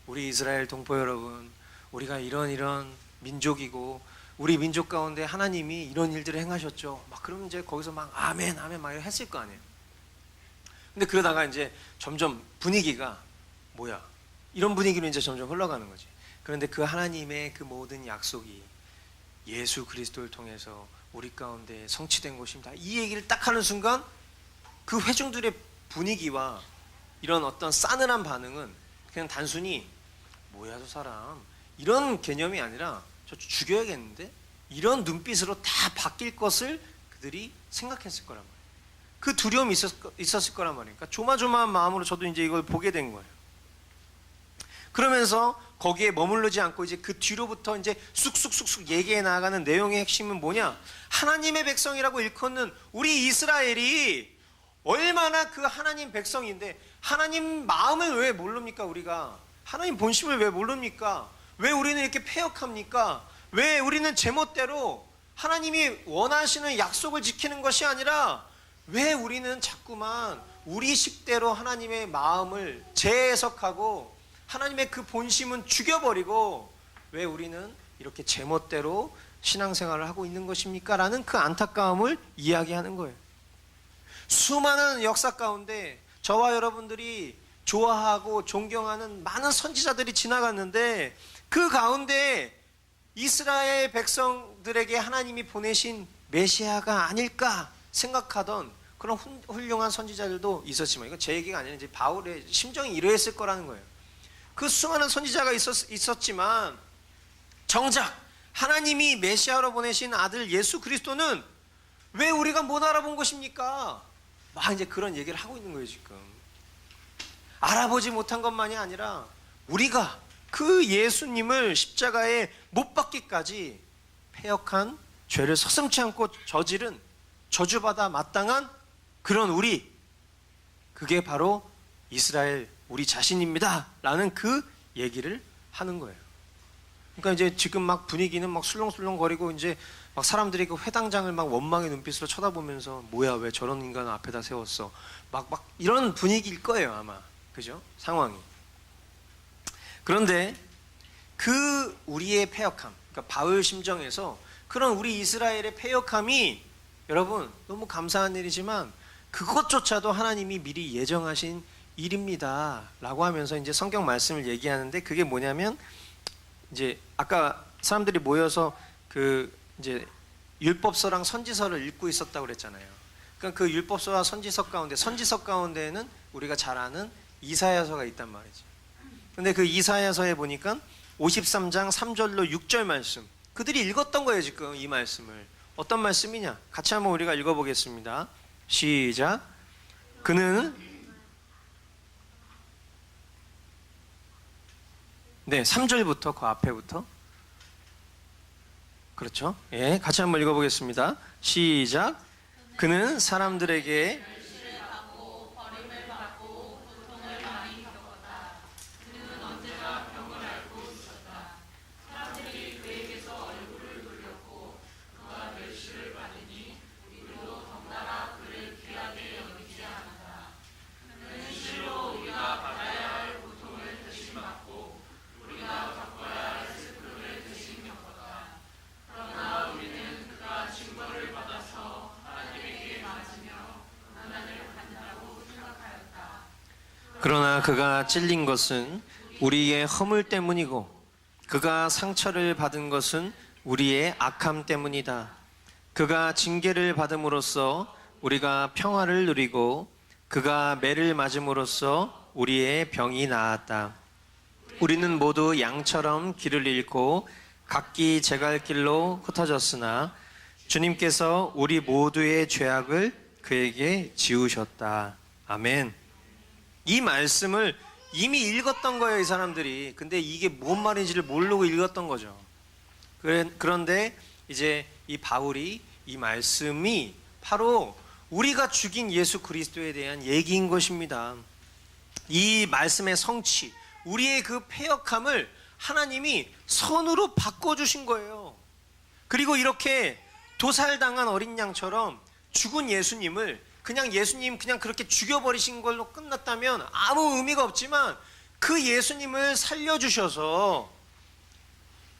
우리 이스라엘 동포 여러분, 우리가 이런 민족이고 우리 민족 가운데 하나님이 이런 일들을 행하셨죠. 막 그러면 이제 거기서 막 아멘 막 했을 거 아니에요. 근데 그러다가 이제 점점 분위기가 뭐야? 이런 분위기로 이제 점점 흘러가는 거지. 그런데 그 하나님의 그 모든 약속이 예수 그리스도를 통해서 우리 가운데 성취된 것입니다. 이 얘기를 딱 하는 순간 그 회중들의 분위기와 이런 어떤 싸늘한 반응은 그냥 단순히 뭐야 저 사람, 이런 개념이 아니라 저 죽여야겠는데, 이런 눈빛으로 다 바뀔 것을 그들이 생각했을 거란 말이에요. 그 두려움이 있었을 거란 말이에요. 그러니까 조마조마한 마음으로 저도 이제 이걸 보게 된 거예요. 그러면서 거기에 머무르지 않고 이제 그 뒤로부터 이제 쑥쑥 얘기해 나가는 내용의 핵심은 뭐냐? 하나님의 백성이라고 일컫는 우리 이스라엘이 얼마나 그 하나님 백성인데 하나님 마음을 왜 모릅니까? 우리가 하나님 본심을 왜 모릅니까? 왜 우리는 이렇게 패역합니까? 왜 우리는 제멋대로 하나님이 원하시는 약속을 지키는 것이 아니라 왜 우리는 자꾸만 우리 식대로 하나님의 마음을 재해석하고 하나님의 그 본심은 죽여버리고 왜 우리는 이렇게 제멋대로 신앙생활을 하고 있는 것입니까? 라는 그 안타까움을 이야기하는 거예요. 수많은 역사 가운데 저와 여러분들이 좋아하고 존경하는 많은 선지자들이 지나갔는데 그 가운데 이스라엘 백성들에게 하나님이 보내신 메시아가 아닐까 생각하던 그런 훌륭한 선지자들도 있었지만, 이건 제 얘기가 아니라 이제 바울의 심정이 이러했을 거라는 거예요. 그 수많은 선지자가 있었지만 정작 하나님이 메시아로 보내신 아들 예수 그리스도는 왜 우리가 못 알아본 것입니까? 막 이제 그런 얘기를 하고 있는 거예요. 지금 알아보지 못한 것만이 아니라 우리가 그 예수님을 십자가에 못 박기까지 패역한 죄를 서슴지 않고 저지른 저주받아 마땅한 그런 우리, 그게 바로 이스라엘 우리 자신입니다 라는 그 얘기를 하는 거예요. 그러니까 이제 지금 막 분위기는 막 술렁술렁거리고 이제 막 사람들이 그 회당장을 막 원망의 눈빛으로 쳐다보면서 뭐야 왜 저런 인간을 앞에다 세웠어 막 이런 분위기일 거예요 아마. 그죠? 상황이. 그런데 그 우리의 패역함, 그러니까 바울 심정에서 그런 우리 이스라엘의 패역함이 여러분 너무 감사한 일이지만 그것조차도 하나님이 미리 예정하신 일입니다 라고 하면서 이제 성경 말씀을 얘기하는데, 그게 뭐냐면 이제 아까 사람들이 모여서 그 이제 율법서랑 선지서를 읽고 있었다고 그랬잖아요. 그러니까 그 율법서와 선지서 가운데에는 우리가 잘 아는 이사야서가 있단 말이지. 근데 그 이사야서에 보니까 53장 3절로 6절 말씀, 그들이 읽었던 거예요 지금 이 말씀을. 어떤 말씀이냐? 같이 한번 우리가 읽어보겠습니다. 시작. 그는 네 3절부터 그 앞에부터, 그렇죠? 예, 같이 한번 읽어보겠습니다. 시작. 그는 사람들에게 그러나 그가 찔린 것은 우리의 허물 때문이고 그가 상처를 받은 것은 우리의 악함 때문이다. 그가 징계를 받음으로써 우리가 평화를 누리고 그가 매를 맞음으로써 우리의 병이 나았다. 우리는 모두 양처럼 길을 잃고 각기 제갈 길로 흩어졌으나 주님께서 우리 모두의 죄악을 그에게 지우셨다. 아멘. 이 말씀을 이미 읽었던 거예요 이 사람들이. 근데 이게 뭔 말인지를 모르고 읽었던 거죠. 그런데 이제 이 바울이 이 말씀이 바로 우리가 죽인 예수 그리스도에 대한 얘기인 것입니다. 이 말씀의 성취, 우리의 그 패역함을 하나님이 선으로 바꿔주신 거예요. 그리고 이렇게 도살당한 어린 양처럼 죽은 예수님을 예수님 그냥 그렇게 죽여버리신 걸로 끝났다면 아무 의미가 없지만, 그 예수님을 살려주셔서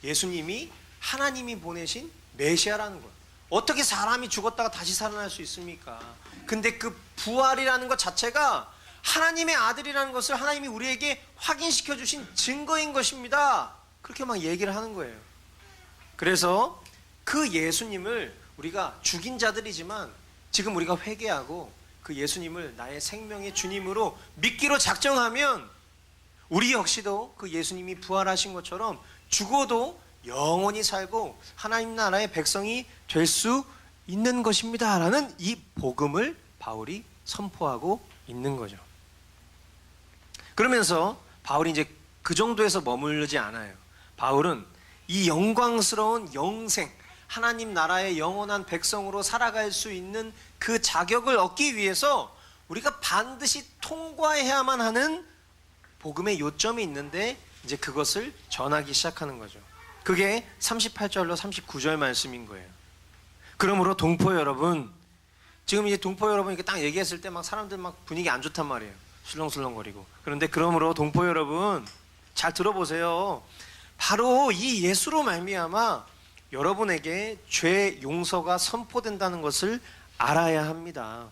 예수님이 하나님이 보내신 메시아라는 거예요. 어떻게 사람이 죽었다가 다시 살아날 수 있습니까? 근데 그 부활이라는 것 자체가 하나님의 아들이라는 것을 하나님이 우리에게 확인시켜 주신 증거인 것입니다. 그렇게 막 얘기를 하는 거예요. 그래서 그 예수님을 우리가 죽인 자들이지만 지금 우리가 회개하고 그 예수님을 나의 생명의 주님으로 믿기로 작정하면 우리 역시도 그 예수님이 부활하신 것처럼 죽어도 영원히 살고 하나님 나라의 백성이 될 수 있는 것입니다 라는 이 복음을 바울이 선포하고 있는 거죠. 그러면서 바울이 이제 그 정도에서 머무르지 않아요. 바울은 이 영광스러운 영생, 하나님 나라의 영원한 백성으로 살아갈 수 있는 그 자격을 얻기 위해서 우리가 반드시 통과해야만 하는 복음의 요점이 있는데 이제 그것을 전하기 시작하는 거죠. 그게 38절로 39절 말씀인 거예요. 그러므로 동포 여러분, 지금 이제 동포 여러분 이렇게 딱 얘기했을 때 막 사람들 막 분위기 안 좋단 말이에요. 술렁술렁거리고. 그런데 그러므로 동포 여러분 잘 들어보세요. 바로 이 예수로 말미암아 여러분에게 죄 용서가 선포된다는 것을 알아야 합니다.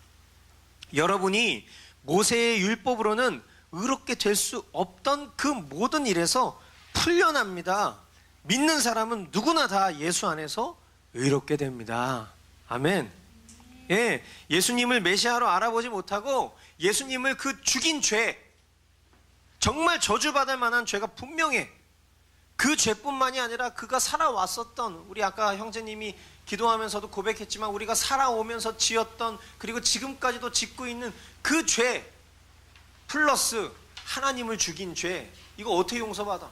여러분이 모세의 율법으로는 의롭게 될 수 없던 그 모든 일에서 풀려납니다. 믿는 사람은 누구나 다 예수 안에서 의롭게 됩니다. 아멘. 예, 예수님을 메시아로 알아보지 못하고 예수님을 그 죽인 죄, 정말 저주받을 만한 죄가 분명해. 그 죄뿐만이 아니라 그가 살아왔었던, 우리 아까 형제님이 기도하면서도 고백했지만 우리가 살아오면서 지었던, 그리고 지금까지도 짓고 있는 그 죄 플러스 하나님을 죽인 죄, 이거 어떻게 용서받아?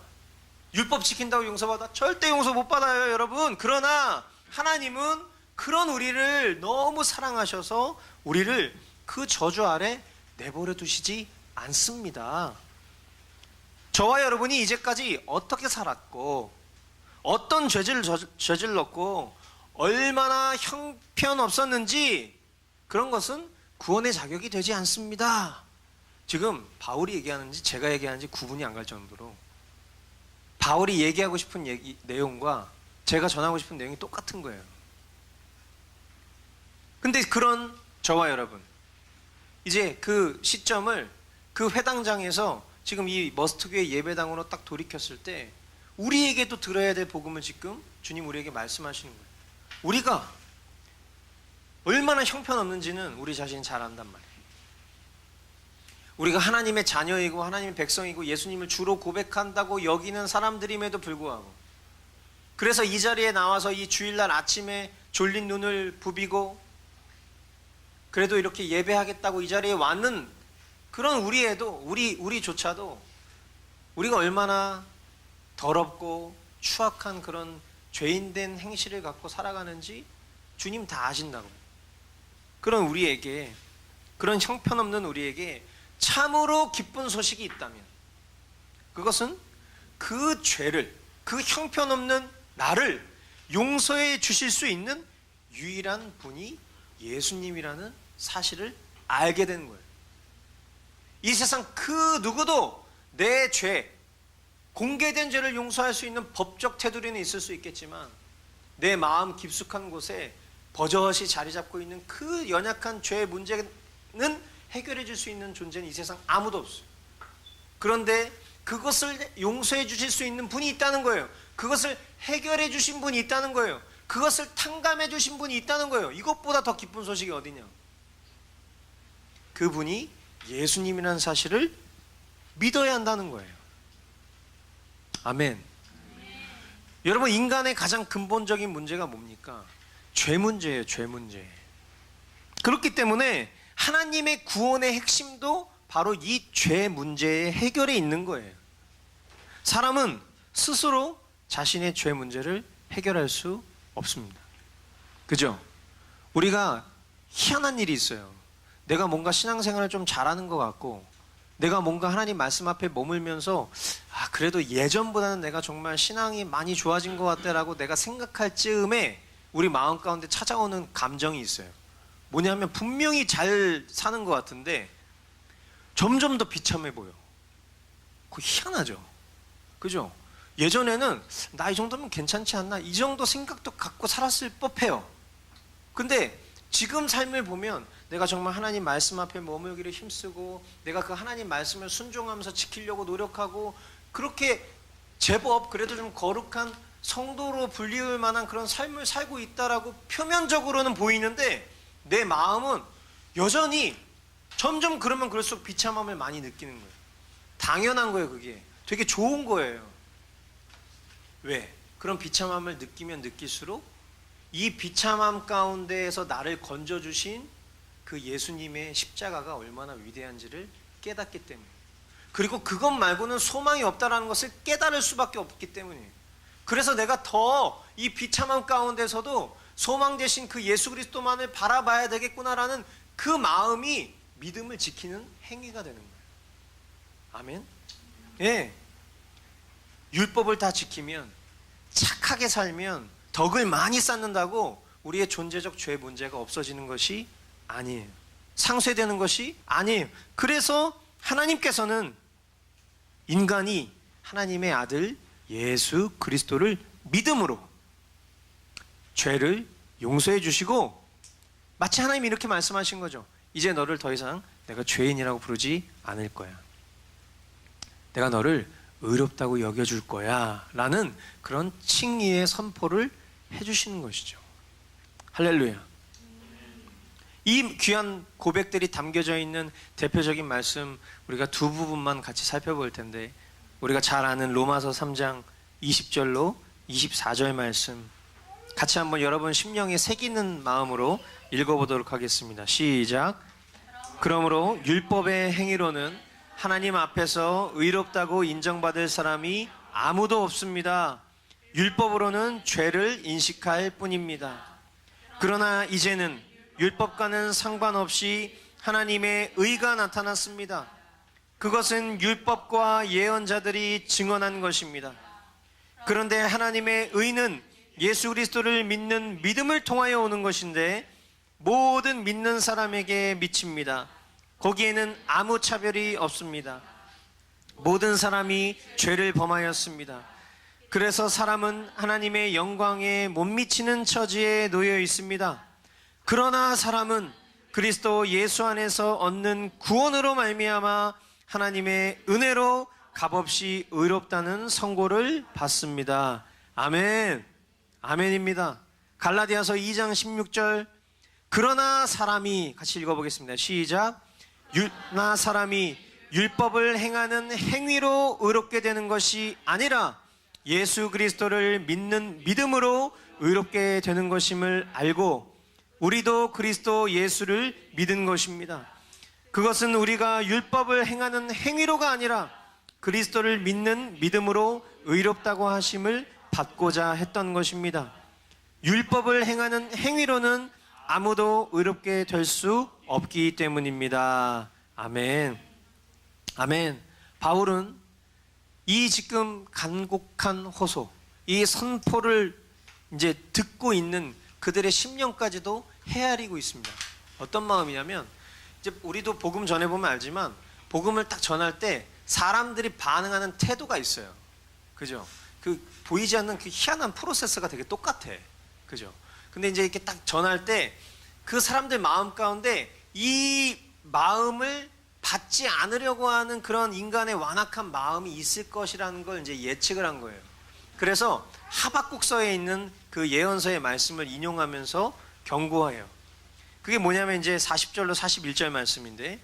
율법 지킨다고 용서받아? 절대 용서 못 받아요, 여러분. 그러나 하나님은 그런 우리를 너무 사랑하셔서 우리를 그 저주 아래 내버려 두시지 않습니다. 저와 여러분이 이제까지 어떻게 살았고, 어떤 죄를 저질렀고, 얼마나 형편없었는지 그런 것은 구원의 자격이 되지 않습니다. 지금 바울이 얘기하는지 제가 얘기하는지 구분이 안 갈 정도로 바울이 얘기하고 싶은 내용과 제가 전하고 싶은 내용이 똑같은 거예요. 근데 그런 저와 여러분, 이제 그 시점을 그 회당장에서 지금 이 머스트교회 예배당으로 딱 돌이켰을 때 우리에게도 들어야 될 복음을 지금 주님 우리에게 말씀하시는 거예요. 우리가 얼마나 형편없는지는 우리 자신이 잘 안단 말이에요. 우리가 하나님의 자녀이고 하나님의 백성이고 예수님을 주로 고백한다고 여기는 사람들임에도 불구하고, 그래서 이 자리에 나와서 이 주일날 아침에 졸린 눈을 부비고 그래도 이렇게 예배하겠다고 이 자리에 왔는 그런 우리조차도 우리가 얼마나 더럽고 추악한 그런 죄인된 행실을 갖고 살아가는지 주님 다 아신다고. 그런 우리에게, 그런 형편없는 우리에게 참으로 기쁜 소식이 있다면 그것은 그 죄를, 그 형편없는 나를 용서해 주실 수 있는 유일한 분이 예수님이라는 사실을 알게 된 거예요. 이 세상 그 누구도 내 죄, 공개된 죄를 용서할 수 있는 법적 테두리는 있을 수 있겠지만 내 마음 깊숙한 곳에 버젓이 자리 잡고 있는 그 연약한 죄의 문제는 해결해 줄 수 있는 존재는 이 세상 아무도 없어요. 그런데 그것을 용서해 주실 수 있는 분이 있다는 거예요. 그것을 해결해 주신 분이 있다는 거예요. 그것을 탕감해 주신 분이 있다는 거예요. 이것보다 더 기쁜 소식이 어디냐? 그분이 예수님이라는 사실을 믿어야 한다는 거예요. 아멘. 여러분, 인간의 가장 근본적인 문제가 뭡니까? 죄 문제예요. 죄 문제. 그렇기 때문에 하나님의 구원의 핵심도 바로 이 죄 문제의 해결에 있는 거예요. 사람은 스스로 자신의 죄 문제를 해결할 수 없습니다. 그죠? 우리가 희한한 일이 있어요. 내가 뭔가 신앙생활을 좀 잘하는 것 같고, 내가 뭔가 하나님 말씀 앞에 머물면서 그래도 예전보다는 내가 정말 신앙이 많이 좋아진 것 같다라고 내가 생각할 즈음에 우리 마음 가운데 찾아오는 감정이 있어요. 뭐냐면 분명히 잘 사는 것 같은데 점점 더 비참해 보여. 그거 희한하죠? 그죠? 예전에는 나 이 정도면 괜찮지 않나? 이 정도 생각도 갖고 살았을 법해요. 근데 지금 삶을 보면 내가 정말 하나님 말씀 앞에 머물기를 힘쓰고 내가 그 하나님 말씀을 순종하면서 지키려고 노력하고 그렇게 제법 그래도 좀 거룩한 성도로 불리울 만한 그런 삶을 살고 있다라고 표면적으로는 보이는데 내 마음은 여전히 점점 그러면 그럴수록 비참함을 많이 느끼는 거예요. 당연한 거예요. 그게 되게 좋은 거예요. 왜? 그런 비참함을 느끼면 느낄수록 이 비참함 가운데에서 나를 건져주신 그 예수님의 십자가가 얼마나 위대한지를 깨닫기 때문에, 그리고 그것 말고는 소망이 없다는 것을 깨달을 수밖에 없기 때문이에요. 그래서 내가 더 이 비참함 가운데서도 소망 되신 그 예수 그리스도만을 바라봐야 되겠구나라는 그 마음이 믿음을 지키는 행위가 되는 거예요. 아멘? 예. 율법을 다 지키면, 착하게 살면, 덕을 많이 쌓는다고 우리의 존재적 죄 문제가 없어지는 것이 아니에요. 상쇄되는 것이 아니에요. 그래서 하나님께서는 인간이 하나님의 아들 예수 그리스도를 믿음으로 죄를 용서해 주시고, 마치 하나님이 이렇게 말씀하신 거죠. 이제 너를 더 이상 내가 죄인이라고 부르지 않을 거야. 내가 너를 의롭다고 여겨줄 거야 라는 그런 칭의의 선포를 해주시는 것이죠. 할렐루야. 이 귀한 고백들이 담겨져 있는 대표적인 말씀, 우리가 두 부분만 같이 살펴볼 텐데, 우리가 잘 아는 로마서 3장 20절로 24절 말씀 같이 한번 여러분 심령에 새기는 마음으로 읽어보도록 하겠습니다. 시작. 그러므로 율법의 행위로는 하나님 앞에서 의롭다고 인정받을 사람이 아무도 없습니다. 율법으로는 죄를 인식할 뿐입니다. 그러나 이제는 율법과는 상관없이 하나님의 의가 나타났습니다. 그것은 율법과 예언자들이 증언한 것입니다. 그런데 하나님의 의는 예수 그리스도를 믿는 믿음을 통하여 오는 것인데, 모든 믿는 사람에게 미칩니다. 거기에는 아무 차별이 없습니다. 모든 사람이 죄를 범하였습니다. 그래서 사람은 하나님의 영광에 못 미치는 처지에 놓여 있습니다. 그러나 사람은 그리스도 예수 안에서 얻는 구원으로 말미암아 하나님의 은혜로 값없이 의롭다는 선고를 받습니다. 아멘. 아멘입니다. 갈라디아서 2장 16절. 그러나 사람이, 같이 읽어보겠습니다. 시작. 그러나 사람이 율법을 행하는 행위로 의롭게 되는 것이 아니라 예수 그리스도를 믿는 믿음으로 의롭게 되는 것임을 알고 우리도 그리스도 예수를 믿은 것입니다. 그것은 우리가 율법을 행하는 행위로가 아니라 그리스도를 믿는 믿음으로 의롭다고 하심을 받고자 했던 것입니다. 율법을 행하는 행위로는 아무도 의롭게 될 수 없기 때문입니다. 아멘. 아멘. 바울은 이 지금 간곡한 호소, 이 선포를 이제 듣고 있는 그들의 심령까지도 헤아리고 있습니다. 어떤 마음이냐면, 이제 우리도 복음 전해보면 알지만 복음을 딱 전할 때 사람들이 반응하는 태도가 있어요. 그죠? 그 보이지 않는 그 희한한 프로세스가 되게 똑같아. 그죠? 근데 이제 이렇게 딱 전할 때 그 사람들 마음 가운데 이 마음을 받지 않으려고 하는 그런 인간의 완악한 마음이 있을 것이라는 걸 이제 예측을 한 거예요. 그래서 하박국서에 있는 그 예언서의 말씀을 인용하면서 경고해요. 그게 뭐냐면 이제 40절로 41절 말씀인데,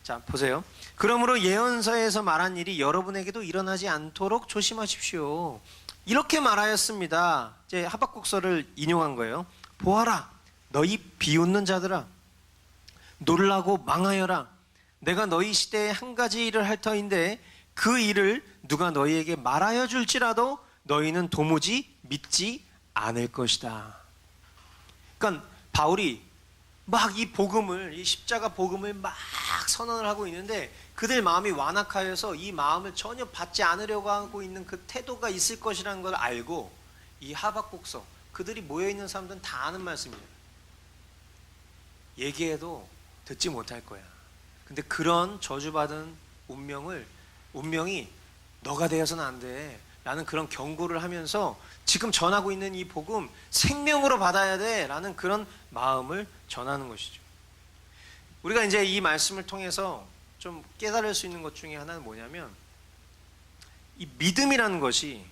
자 보세요. 그러므로 예언서에서 말한 일이 여러분에게도 일어나지 않도록 조심하십시오. 이렇게 말하였습니다. 이제 하박국서를 인용한 거예요. 보아라, 너희 비웃는 자들아, 놀라고 망하여라. 내가 너희 시대에 한 가지 일을 할 터인데 그 일을 누가 너희에게 말하여 줄지라도 너희는 도무지 믿지 않을 것이다. 그러니까 바울이 막 이 복음을, 이 십자가 복음을 막 선언을 하고 있는데 그들 마음이 완악하여서 이 마음을 전혀 받지 않으려고 하고 있는 그 태도가 있을 것이라는 걸 알고, 이 하박국서, 그들이 모여있는 사람들은 다 아는 말씀이에요. 얘기해도 듣지 못할 거야. 근데 그런 저주받은 운명이 너가 되어서는 안 돼 라는 그런 경고를 하면서 지금 전하고 있는 이 복음 생명으로 받아야 돼 라는 그런 마음을 전하는 것이죠. 우리가 이제 이 말씀을 통해서 좀 깨달을 수 있는 것 중에 하나는 뭐냐면, 이 믿음이라는 것이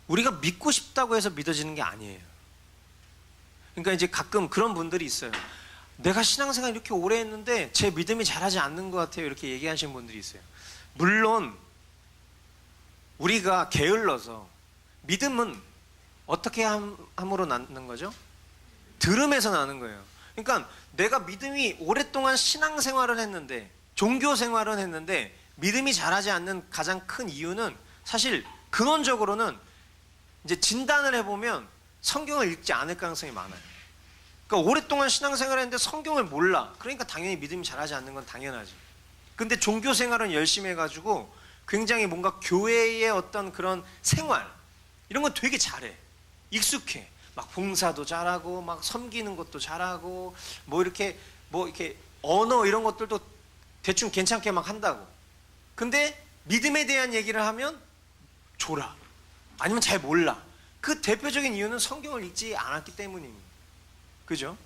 우리가 믿고 싶다고 해서 믿어지는 게 아니에요. 그러니까 이제 가끔 그런 분들이 있어요. 내가 신앙생활 이렇게 오래 했는데 제 믿음이 자라지 않는 것 같아요, 이렇게 얘기하시는 분들이 있어요. 물론 우리가 게을러서, 믿음은 어떻게 함으로 낳는 거죠? 들음에서 나는 거예요. 그러니까 내가 믿음이 오랫동안 신앙생활을 했는데, 종교생활을 했는데 믿음이 자라지 않는 가장 큰 이유는 사실 근원적으로는 이제 진단을 해보면 성경을 읽지 않을 가능성이 많아요. 그러니까 오랫동안 신앙생활을 했는데 성경을 몰라. 그러니까 당연히 믿음이 자라지 않는 건 당연하지. 근데 종교생활은 열심히 해가지고 굉장히 뭔가 교회의 어떤 그런 생활, 이런 건 되게 잘해. 익숙해. 막 봉사도 잘하고, 막 섬기는 것도 잘하고, 뭐 이렇게 언어 이런 것들도 대충 괜찮게 막 한다고. 근데 믿음에 대한 얘기를 하면 졸아. 아니면 잘 몰라. 그 대표적인 이유는 성경을 읽지 않았기 때문입니다. 그죠?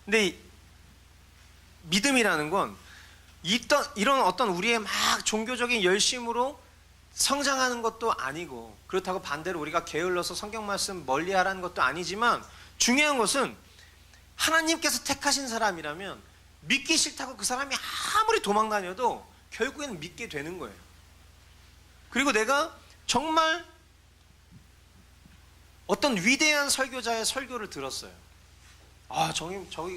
근데 믿음이라는 건 이런 어떤 우리의 막 종교적인 열심으로 성장하는 것도 아니고, 그렇다고 반대로 우리가 게을러서 성경 말씀 멀리하라는 것도 아니지만, 중요한 것은 하나님께서 택하신 사람이라면 믿기 싫다고 그 사람이 아무리 도망 다녀도 결국에는 믿게 되는 거예요. 그리고 내가 정말 어떤 위대한 설교자의 설교를 들었어요.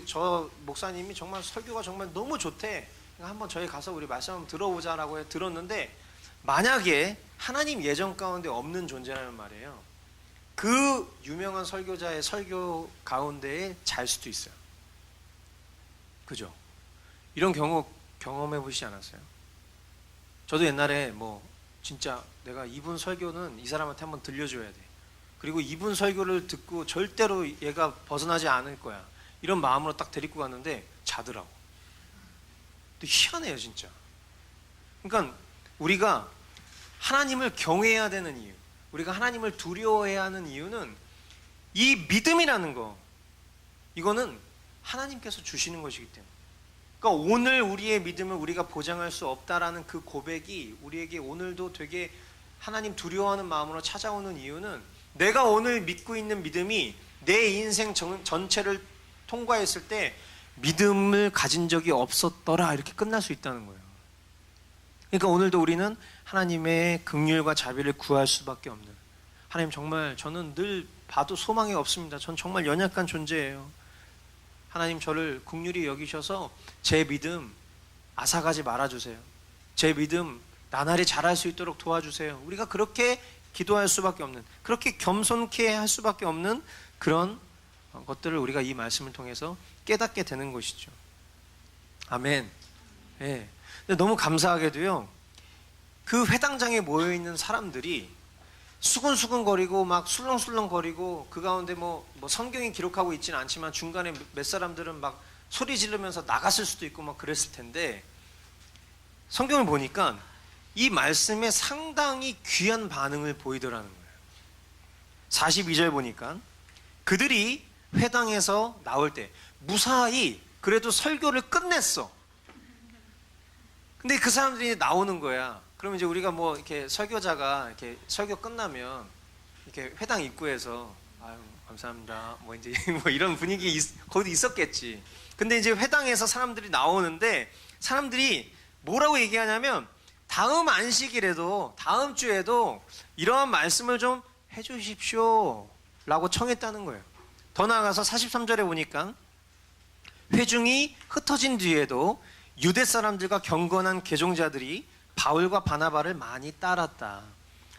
저 목사님이 정말 설교가 정말 너무 좋대. 한번 저희 가서 우리 말씀 한번 들어보자라고 들었는데, 만약에 하나님 예정 가운데 없는 존재라는 말이에요. 그 유명한 설교자의 설교 가운데에 잘 수도 있어요. 그죠? 이런 경우 경험해 보시지 않았어요? 저도 옛날에 진짜 내가 이분 설교는 이 사람한테 한번 들려줘야 돼. 그리고 이분 설교를 듣고 절대로 얘가 벗어나지 않을 거야. 이런 마음으로 딱 데리고 갔는데 자더라고. 근데 희한해요, 진짜. 그러니까 우리가 하나님을 경외해야 되는 이유, 우리가 하나님을 두려워해야 하는 이유는 이 믿음이라는 거, 이거는 하나님께서 주시는 것이기 때문에. 그러니까 오늘 우리의 믿음을 우리가 보장할 수 없다라는 그 고백이 우리에게 오늘도 되게 하나님 두려워하는 마음으로 찾아오는 이유는, 내가 오늘 믿고 있는 믿음이 내 인생 전체를 통과했을 때 믿음을 가진 적이 없었더라, 이렇게 끝날 수 있다는 거예요. 그러니까 오늘도 우리는 하나님의 긍휼과 자비를 구할 수밖에 없는, 하나님 정말 저는 늘 봐도 소망이 없습니다. 전 정말 연약한 존재예요. 하나님 저를 긍휼히 여기셔서 제 믿음 앗아가지 말아주세요. 제 믿음 나날이 자랄 수 있도록 도와주세요. 우리가 그렇게 기도할 수밖에 없는, 그렇게 겸손케 할 수밖에 없는 그런 것들을 우리가 이 말씀을 통해서 깨닫게 되는 것이죠. 아멘. 예. 근데 너무 감사하게도요, 그 회당장에 모여있는 사람들이 수근수근거리고 막 술렁술렁거리고, 그 가운데 성경이 기록하고 있지는 않지만 중간에 몇 사람들은 막 소리 지르면서 나갔을 수도 있고 막 그랬을 텐데, 성경을 보니까 이 말씀에 상당히 귀한 반응을 보이더라는 거예요. 42절 보니까 그들이 회당에서 나올 때 무사히 그래도 설교를 끝냈어. 근데 그 사람들이 나오는 거야. 그러면 이제 우리가 이렇게 설교자가 이렇게 설교 끝나면 이렇게 회당 입구에서 아유 감사합니다 이제 이런 분위기 거기도 있었겠지. 근데 이제 회당에서 사람들이 나오는데, 사람들이 뭐라고 얘기하냐면 다음 안식일에도, 다음 주에도 이러한 말씀을 좀 해주십시오 라고 청했다는 거예요. 더 나아가서 43절에 보니까 회중이 흩어진 뒤에도 유대 사람들과 경건한 개종자들이 바울과 바나바를 많이 따랐다.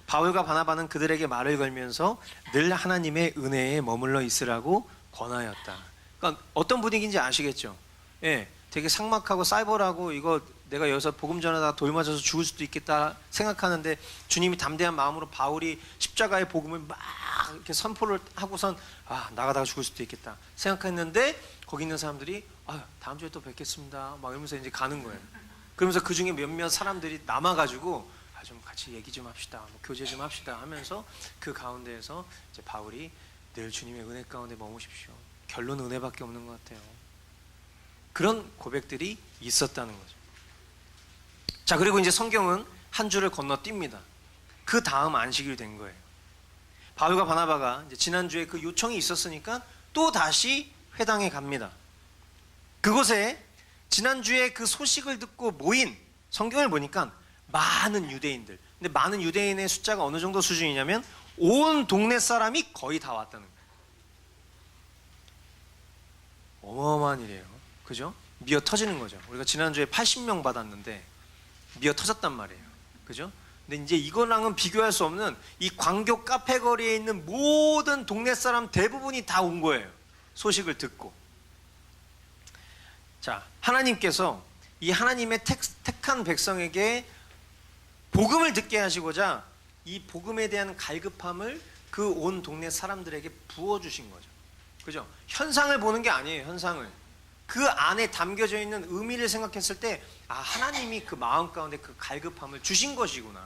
바울과 바나바는 그들에게 말을 걸면서 늘 하나님의 은혜에 머물러 있으라고 권하였다. 그러니까 어떤 분위기인지 아시겠죠? 예, 되게 삭막하고 쌀벌하고, 이거 내가 여기서 복음 전하다 돌 맞아서 죽을 수도 있겠다 생각하는데, 주님이 담대한 마음으로 바울이 십자가의 복음을 막 이렇게 선포를 하고선 나가다가 죽을 수도 있겠다 생각했는데, 거기 있는 사람들이 다음 주에 또 뵙겠습니다 막 이러면서 이제 가는 거예요. 그러면서 그 중에 몇몇 사람들이 남아가지고 좀 같이 얘기 좀 합시다, 교제 좀 합시다 하면서 그 가운데에서 이제 바울이 늘 주님의 은혜 가운데 머무십시오. 결론은 은혜밖에 없는 것 같아요. 그런 고백들이 있었다는 거죠. 자, 그리고 이제 성경은 한 줄을 건너뜁니다. 그 다음 안식일이 된 거예요. 바울과 바나바가 이제 지난주에 그 요청이 있었으니까 또 다시 회당에 갑니다. 그곳에 지난주에 그 소식을 듣고 모인, 성경을 보니까 많은 유대인들, 근데 많은 유대인의 숫자가 어느 정도 수준이냐면 온 동네 사람이 거의 다 왔다는 거예요. 어마어마한 일이에요. 그죠? 미어 터지는 거죠. 우리가 지난주에 80명 받았는데 미어 터졌단 말이에요. 그죠? 근데 이제 이거랑은 비교할 수 없는, 이 광교 카페 거리에 있는 모든 동네 사람 대부분이 다 온 거예요. 소식을 듣고. 자, 하나님께서 이 하나님의 택한 백성에게 복음을 듣게 하시고자 이 복음에 대한 갈급함을 그 온 동네 사람들에게 부어주신 거죠. 그죠? 현상을 보는 게 아니에요. 현상을. 그 안에 담겨져 있는 의미를 생각했을 때 하나님이 그 마음 가운데 그 갈급함을 주신 것이구나.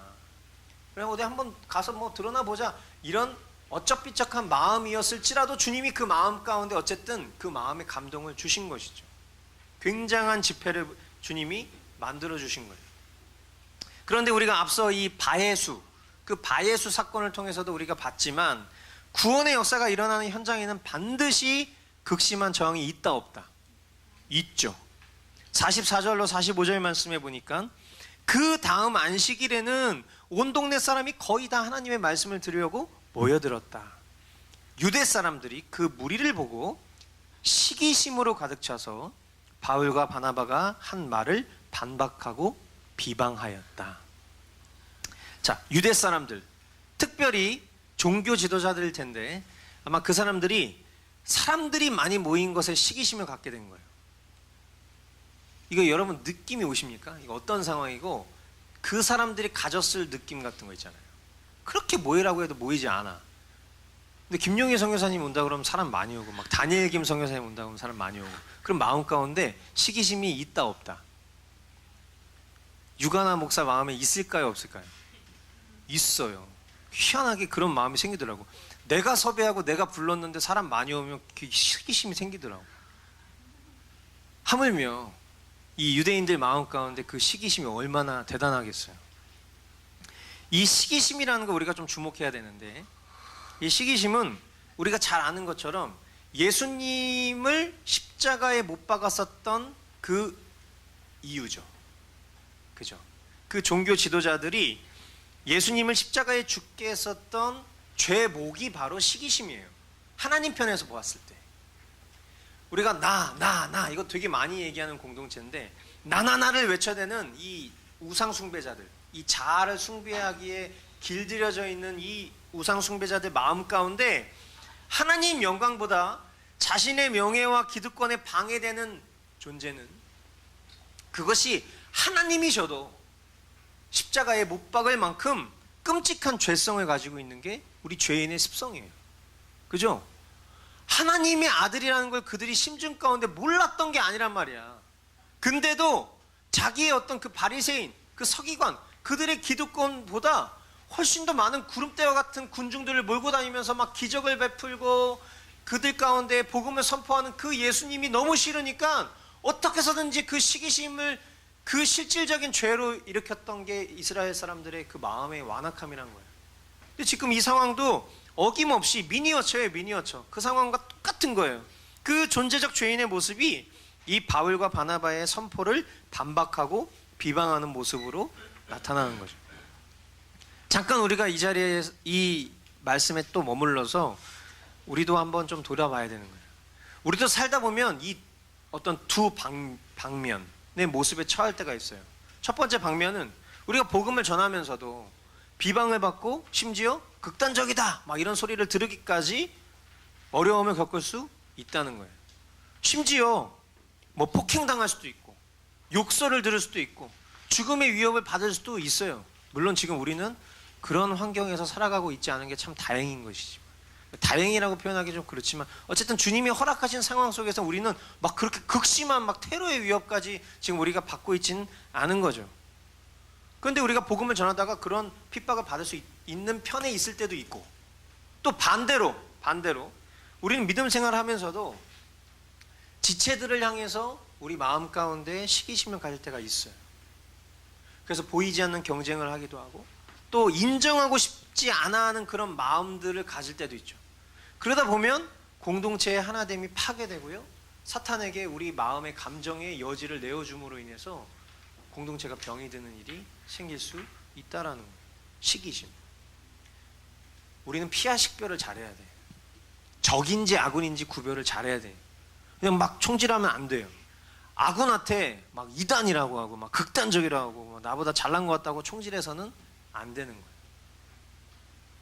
그래 어디 한번 가서 뭐 드러나 보자 이런 어쩍비쩍한 마음이었을지라도 주님이 그 마음 가운데 어쨌든 그 마음의 감동을 주신 것이죠. 굉장한 집회를 주님이 만들어 주신 거예요. 그런데 우리가 앞서 이 바예수, 그 바예수 사건을 통해서도 우리가 봤지만 구원의 역사가 일어나는 현장에는 반드시 극심한 저항이 있다 없다? 있죠. 44절로 45절 말씀해 보니까 그 다음 안식일에는 온 동네 사람이 거의 다 하나님의 말씀을 들으려고 모여들었다. 유대 사람들이 그 무리를 보고 시기심으로 가득 차서 바울과 바나바가 한 말을 반박하고 비방하였다. 자, 유대 사람들, 특별히 종교 지도자들일 텐데 아마 그 사람들이 많이 모인 것에 시기심을 갖게 된 거예요. 이거 여러분 느낌이 오십니까? 이거 어떤 상황이고 그 사람들이 가졌을 느낌 같은 거 있잖아요. 그렇게 모이라고 해도 모이지 않아. 근데 김용희 선교사님 온다 그러면 사람 많이 오고 막 다니엘 김 선교사님 온다 그러면 사람 많이 오고 그럼 마음 가운데 시기심이 있다 없다? 유가나 목사 마음에 있을까요 없을까요? 있어요. 희한하게 그런 마음이 생기더라고. 내가 섭외하고 내가 불렀는데 사람 많이 오면 시기심이 생기더라고. 하물며 이 유대인들 마음 가운데 그 시기심이 얼마나 대단하겠어요. 이 시기심이라는 거 우리가 좀 주목해야 되는데 이 시기심은 우리가 잘 아는 것처럼 예수님을 십자가에 못 박았었던 그 이유죠. 그죠? 그 종교 지도자들이 예수님을 십자가에 죽게 했었던 죄목이 바로 시기심이에요. 하나님 편에서 보았을 때 우리가 나 이거 되게 많이 얘기하는 공동체인데 나를 외쳐대는 이 우상 숭배자들, 이 자아를 숭배하기에 길들여져 있는 이 우상 숭배자들 마음 가운데 하나님 영광보다 자신의 명예와 기득권에 방해되는 존재는 그것이 하나님이셔도 십자가에 못 박을 만큼 끔찍한 죄성을 가지고 있는 게 우리 죄인의 습성이에요. 그죠? 하나님의 아들이라는 걸 그들이 심중 가운데 몰랐던 게 아니란 말이야. 근데도 자기의 어떤 그 바리새인, 그 서기관, 그들의 기득권보다 훨씬 더 많은 구름대와 같은 군중들을 몰고 다니면서 막 기적을 베풀고 그들 가운데 복음을 선포하는 그 예수님이 너무 싫으니까 어떻게 해서든지 그 시기심을 그 실질적인 죄로 일으켰던 게 이스라엘 사람들의 그 마음의 완악함이란 거예요. 근데 지금 이 상황도 어김없이 미니어처예요, 미니어처. 그 상황과 똑같은 거예요. 그 존재적 죄인의 모습이 이 바울과 바나바의 선포를 반박하고 비방하는 모습으로 나타나는 거죠. 잠깐 우리가 이 자리에 이 말씀에 또 머물러서 우리도 한번 좀 돌아봐야 되는 거예요. 우리도 살다 보면 이 어떤 두 방면의 모습에 처할 때가 있어요. 첫 번째 방면은 우리가 복음을 전하면서도 비방을 받고 심지어 극단적이다 막 이런 소리를 들으기까지 어려움을 겪을 수 있다는 거예요. 심지어 뭐 폭행당할 수도 있고 욕설을 들을 수도 있고 죽음의 위협을 받을 수도 있어요. 물론 지금 우리는 그런 환경에서 살아가고 있지 않은 게 참 다행인 것이지만, 다행이라고 표현하기 좀 그렇지만 어쨌든 주님이 허락하신 상황 속에서 우리는 막 그렇게 극심한 막 테러의 위협까지 지금 우리가 받고 있지는 않은 거죠. 그런데 우리가 복음을 전하다가 그런 핍박을 받을 수 있는 편에 있을 때도 있고, 또 반대로 우리는 믿음 생활을 하면서도 지체들을 향해서 우리 마음 가운데 시기심을 가질 때가 있어요. 그래서 보이지 않는 경쟁을 하기도 하고 또 인정하고 싶지 않아 하는 그런 마음들을 가질 때도 있죠. 그러다 보면 공동체의 하나됨이 파괴되고요, 사탄에게 우리 마음의 감정의 여지를 내어줌으로 인해서 공동체가 병이 드는 일이 생길 수 있다라는 거예요. 시기심. 우리는 피하 식별을 잘해야 돼. 적인지 아군인지 구별을 잘해야 돼. 그냥 막 총질하면 안 돼요. 아군한테 막 이단이라고 하고 막 극단적이라고 하고 막 나보다 잘난 것 같다고 총질해서는 안 되는 거예요.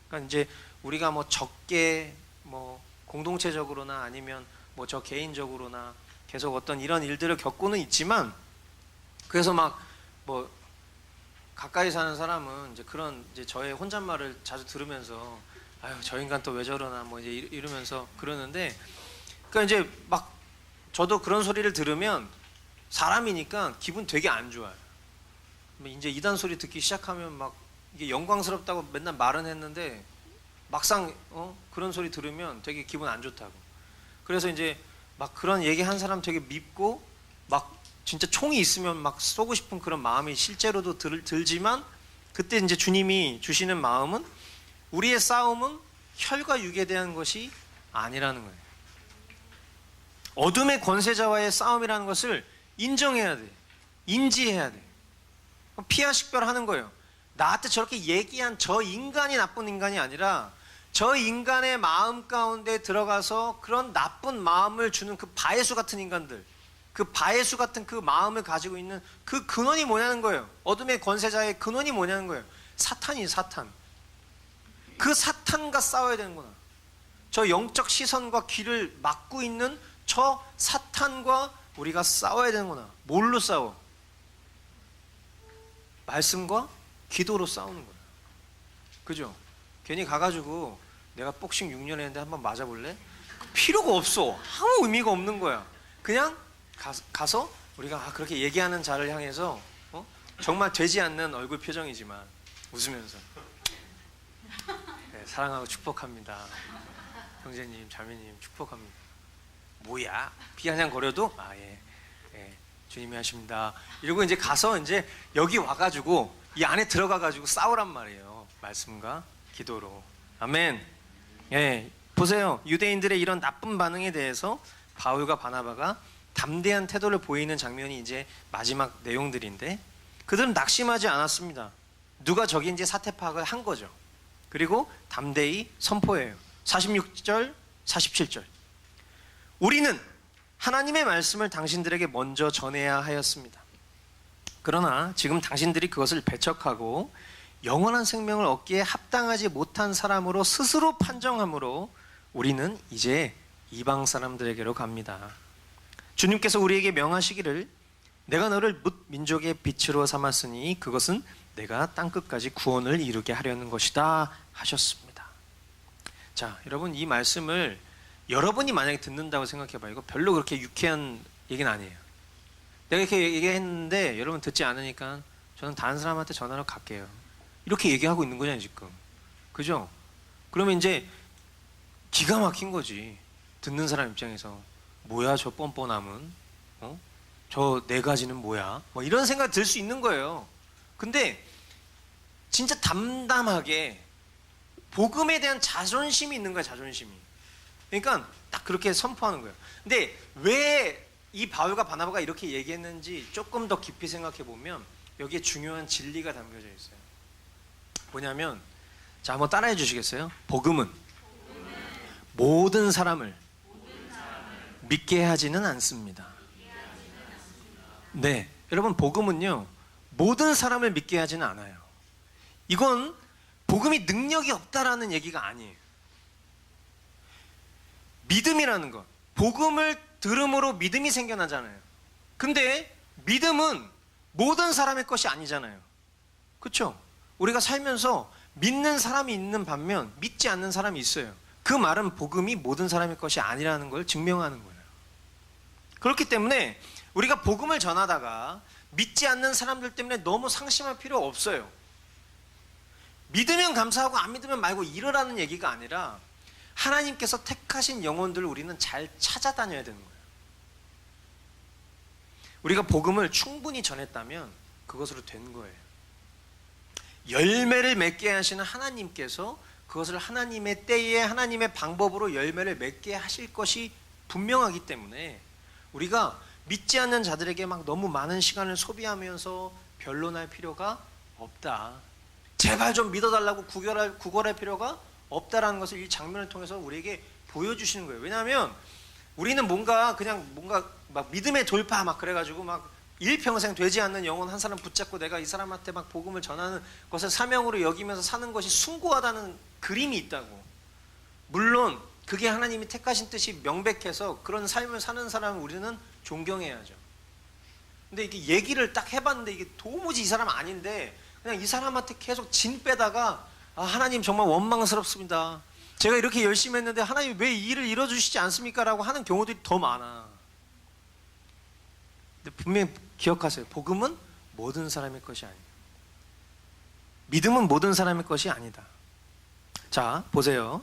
그러니까 이제 우리가 뭐 적게 뭐 공동체적으로나 아니면 뭐 저 개인적으로나 계속 어떤 이런 일들을 겪고는 있지만, 그래서 막 뭐 가까이 사는 사람은 이제 그런 이제 저의 혼잣말을 자주 들으면서 아유 저 인간 또 왜 저러나 뭐 이제 이러면서 그러는데, 그러니까 이제 막 저도 그런 소리를 들으면 사람이니까 기분 되게 안 좋아요. 이제 이단 소리 듣기 시작하면 막 이게 영광스럽다고 맨날 말은 했는데 막상 그런 소리 들으면 되게 기분 안 좋다고. 그래서 이제 막 그런 얘기한 사람 되게 밉고 막 진짜 총이 있으면 막 쏘고 싶은 그런 마음이 실제로도 들지만, 그때 이제 주님이 주시는 마음은 우리의 싸움은 혈과 육에 대한 것이 아니라는 거예요. 어둠의 권세자와의 싸움이라는 것을 인정해야 돼. 인지해야 돼. 피하식별하는 거예요. 나한테 저렇게 얘기한 저 인간이 나쁜 인간이 아니라 저 인간의 마음 가운데 들어가서 그런 나쁜 마음을 주는 그 바예수 같은 인간들, 그 바예수 같은 그 마음을 가지고 있는 그 근원이 뭐냐는 거예요. 어둠의 권세자의 근원이 뭐냐는 거예요. 사탄이에요, 사탄. 그 사탄과 싸워야 되는구나. 저 영적 시선과 귀를 막고 있는 저 사탄과 우리가 싸워야 되는구나. 뭘로 싸워? 말씀과 기도로 싸우는 거야. 그죠? 괜히 가가지고 내가 복싱 6년 했는데 한번 맞아볼래? 필요가 없어. 아무 의미가 없는 거야. 그냥 가서 우리가 그렇게 얘기하는 자를 향해서 정말 되지 않는 얼굴 표정이지만 웃으면서 네, 사랑하고 축복합니다. 형제님, 자매님 축복합니다. 뭐야? 비아냥거려도 예, 주님이 하십니다. 이러고 이제 가서 이제 여기 와가지고 이 안에 들어가가지고 싸우란 말이에요. 말씀과 기도로. 아멘. 예, 보세요. 유대인들의 이런 나쁜 반응에 대해서 바울과 바나바가 담대한 태도를 보이는 장면이 이제 마지막 내용들인데, 그들은 낙심하지 않았습니다. 누가 적인지 사태 파악을 한 거죠. 그리고 담대히 선포해요. 46절, 47절. 우리는 하나님의 말씀을 당신들에게 먼저 전해야 하였습니다. 그러나 지금 당신들이 그것을 배척하고 영원한 생명을 얻기에 합당하지 못한 사람으로 스스로 판정함으로 우리는 이제 이방 사람들에게로 갑니다. 주님께서 우리에게 명하시기를 내가 너를 뭇 민족의 빛으로 삼았으니 그것은 내가 땅끝까지 구원을 이루게 하려는 것이다 하셨습니다. 자, 여러분, 이 말씀을 여러분이 만약에 듣는다고 생각해봐요. 이거 별로 그렇게 유쾌한 얘기는 아니에요. 내가 이렇게 얘기했는데 여러분 듣지 않으니까 저는 다른 사람한테 전화로 갈게요. 이렇게 얘기하고 있는 거잖아요, 지금. 그죠? 그러면 이제 기가 막힌 거지. 듣는 사람 입장에서. 뭐야, 저 뻔뻔함은? 저 네 가지는 뭐야? 뭐 이런 생각이 들 수 있는 거예요. 근데 진짜 담담하게 복음에 대한 자존심이 있는 거야, 자존심이. 그러니까 딱 그렇게 선포하는 거예요. 근데 왜 이 바울과 바나바가 이렇게 얘기했는지 조금 더 깊이 생각해 보면 여기에 중요한 진리가 담겨져 있어요. 뭐냐면, 자, 한번 따라해 주시겠어요? 복음은 모든 사람을 믿게 하지는 않습니다. 네, 여러분, 복음은요 모든 사람을 믿게 하지는 않아요. 이건 복음이 능력이 없다라는 얘기가 아니에요. 믿음이라는 것, 복음을 들음으로 믿음이 생겨나잖아요. 근데 믿음은 모든 사람의 것이 아니잖아요. 그렇죠? 우리가 살면서 믿는 사람이 있는 반면 믿지 않는 사람이 있어요. 그 말은 복음이 모든 사람의 것이 아니라는 걸 증명하는 거예요. 그렇기 때문에 우리가 복음을 전하다가 믿지 않는 사람들 때문에 너무 상심할 필요 없어요. 믿으면 감사하고 안 믿으면 말고 이러라는 얘기가 아니라 하나님께서 택하신 영혼들을 우리는 잘 찾아다녀야 되는 거예요. 우리가 복음을 충분히 전했다면 그것으로 된 거예요. 열매를 맺게 하시는 하나님께서 그것을 하나님의 때에 하나님의 방법으로 열매를 맺게 하실 것이 분명하기 때문에 우리가 믿지 않는 자들에게 막 너무 많은 시간을 소비하면서 변론할 필요가 없다. 제발 좀 믿어달라고 구걸할 필요가 없다라는 것을 이 장면을 통해서 우리에게 보여주시는 거예요. 왜냐하면 우리는 뭔가 막 믿음의 돌파 막 그래가지고 막 일평생 되지 않는 영혼 한 사람 붙잡고 내가 이 사람한테 막 복음을 전하는 것을 사명으로 여기면서 사는 것이 숭고하다는 그림이 있다고. 물론 그게 하나님이 택하신 뜻이 명백해서 그런 삶을 사는 사람을 우리는 존경해야죠. 근데 이게 얘기를 딱 해봤는데 이게 도무지 이 사람 아닌데 그냥 이 사람한테 계속 진 빼다가 하나님 정말 원망스럽습니다. 제가 이렇게 열심히 했는데 하나님 왜 이 일을 이뤄주시지 않습니까? 라고 하는 경우들이 더 많아. 근데 분명히 기억하세요. 복음은 모든 사람의 것이 아니에요. 믿음은 모든 사람의 것이 아니다. 자, 보세요.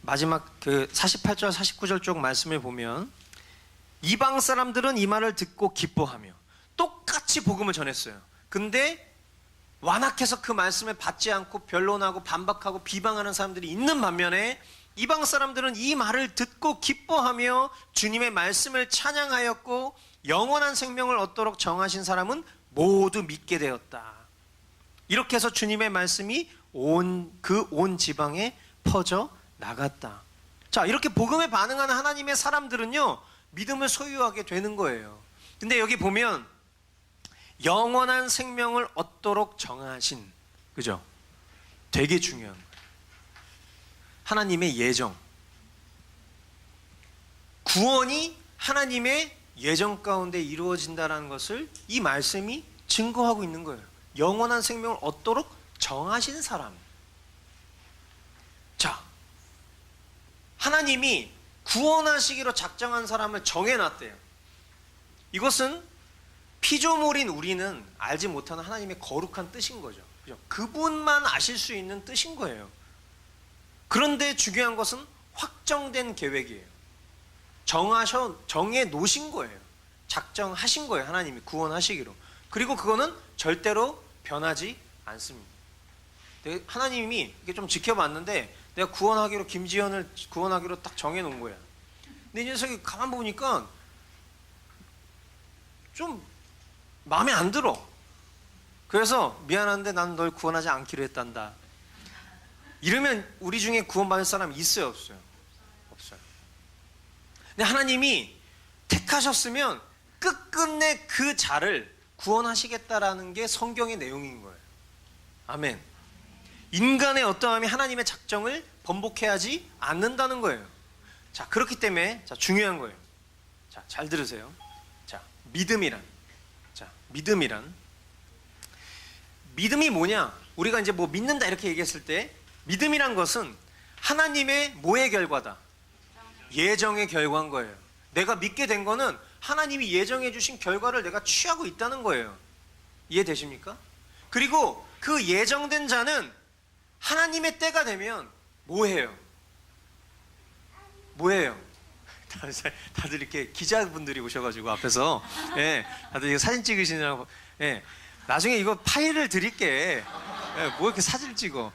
마지막 그 48절 49절 쪽 말씀을 보면 이방 사람들은 이 말을 듣고 기뻐하며 똑같이 복음을 전했어요. 근데 완악해서 그 말씀을 받지 않고 변론하고 반박하고 비방하는 사람들이 있는 반면에 이방 사람들은 이 말을 듣고 기뻐하며 주님의 말씀을 찬양하였고 영원한 생명을 얻도록 정하신 사람은 모두 믿게 되었다. 이렇게 해서 주님의 말씀이 온 지방에 퍼져 나갔다. 자, 이렇게 복음에 반응하는 하나님의 사람들은요, 믿음을 소유하게 되는 거예요. 근데 여기 보면 영원한 생명을 얻도록 정하신, 그죠? 되게 중요한 거예요. 하나님의 예정. 구원이 하나님의 예정 가운데 이루어진다는 것을 이 말씀이 증거하고 있는 거예요. 영원한 생명을 얻도록 정하신 사람. 자, 하나님이 구원하시기로 작정한 사람을 정해놨대요. 이것은 피조물인 우리는 알지 못하는 하나님의 거룩한 뜻인 거죠. 그죠? 그분만 아실 수 있는 뜻인 거예요. 그런데 중요한 것은 확정된 계획이에요. 정해 놓으신 거예요. 작정하신 거예요. 하나님이 구원하시기로. 그리고 그거는 절대로 변하지 않습니다. 하나님이 이게 좀 지켜봤는데 내가 구원하기로, 김지현을 구원하기로 딱 정해 놓은 거야. 근데 이 녀석이 가만 보니까 좀 마음에 안 들어. 그래서 미안한데 난 널 구원하지 않기로 했단다. 이러면 우리 중에 구원받을 사람이 있어요, 없어요? 없어요. 근데 하나님이 택하셨으면 끝끝내 그 자를 구원하시겠다라는 게 성경의 내용인 거예요. 아멘. 인간의 어떠함이 하나님의 작정을 번복해하지 않는다는 거예요. 자, 그렇기 때문에 자, 중요한 거예요. 자, 잘 들으세요. 자, 믿음이란 믿음이 뭐냐? 우리가 이제 뭐 믿는다 이렇게 얘기했을 때 믿음이란 것은 하나님의 뭐의 결과다? 예정의 결과인 거예요. 내가 믿게 된 거는 하나님이 예정해 주신 결과를 내가 취하고 있다는 거예요. 이해되십니까? 그리고 그 예정된 자는 하나님의 때가 되면 뭐해요? 뭐해요? 다들 이렇게 기자분들이 오셔가지고 앞에서 다들 이거 사진 찍으시느라고 나중에 이거 파일을 드릴게. 뭐 이렇게 사진 찍어?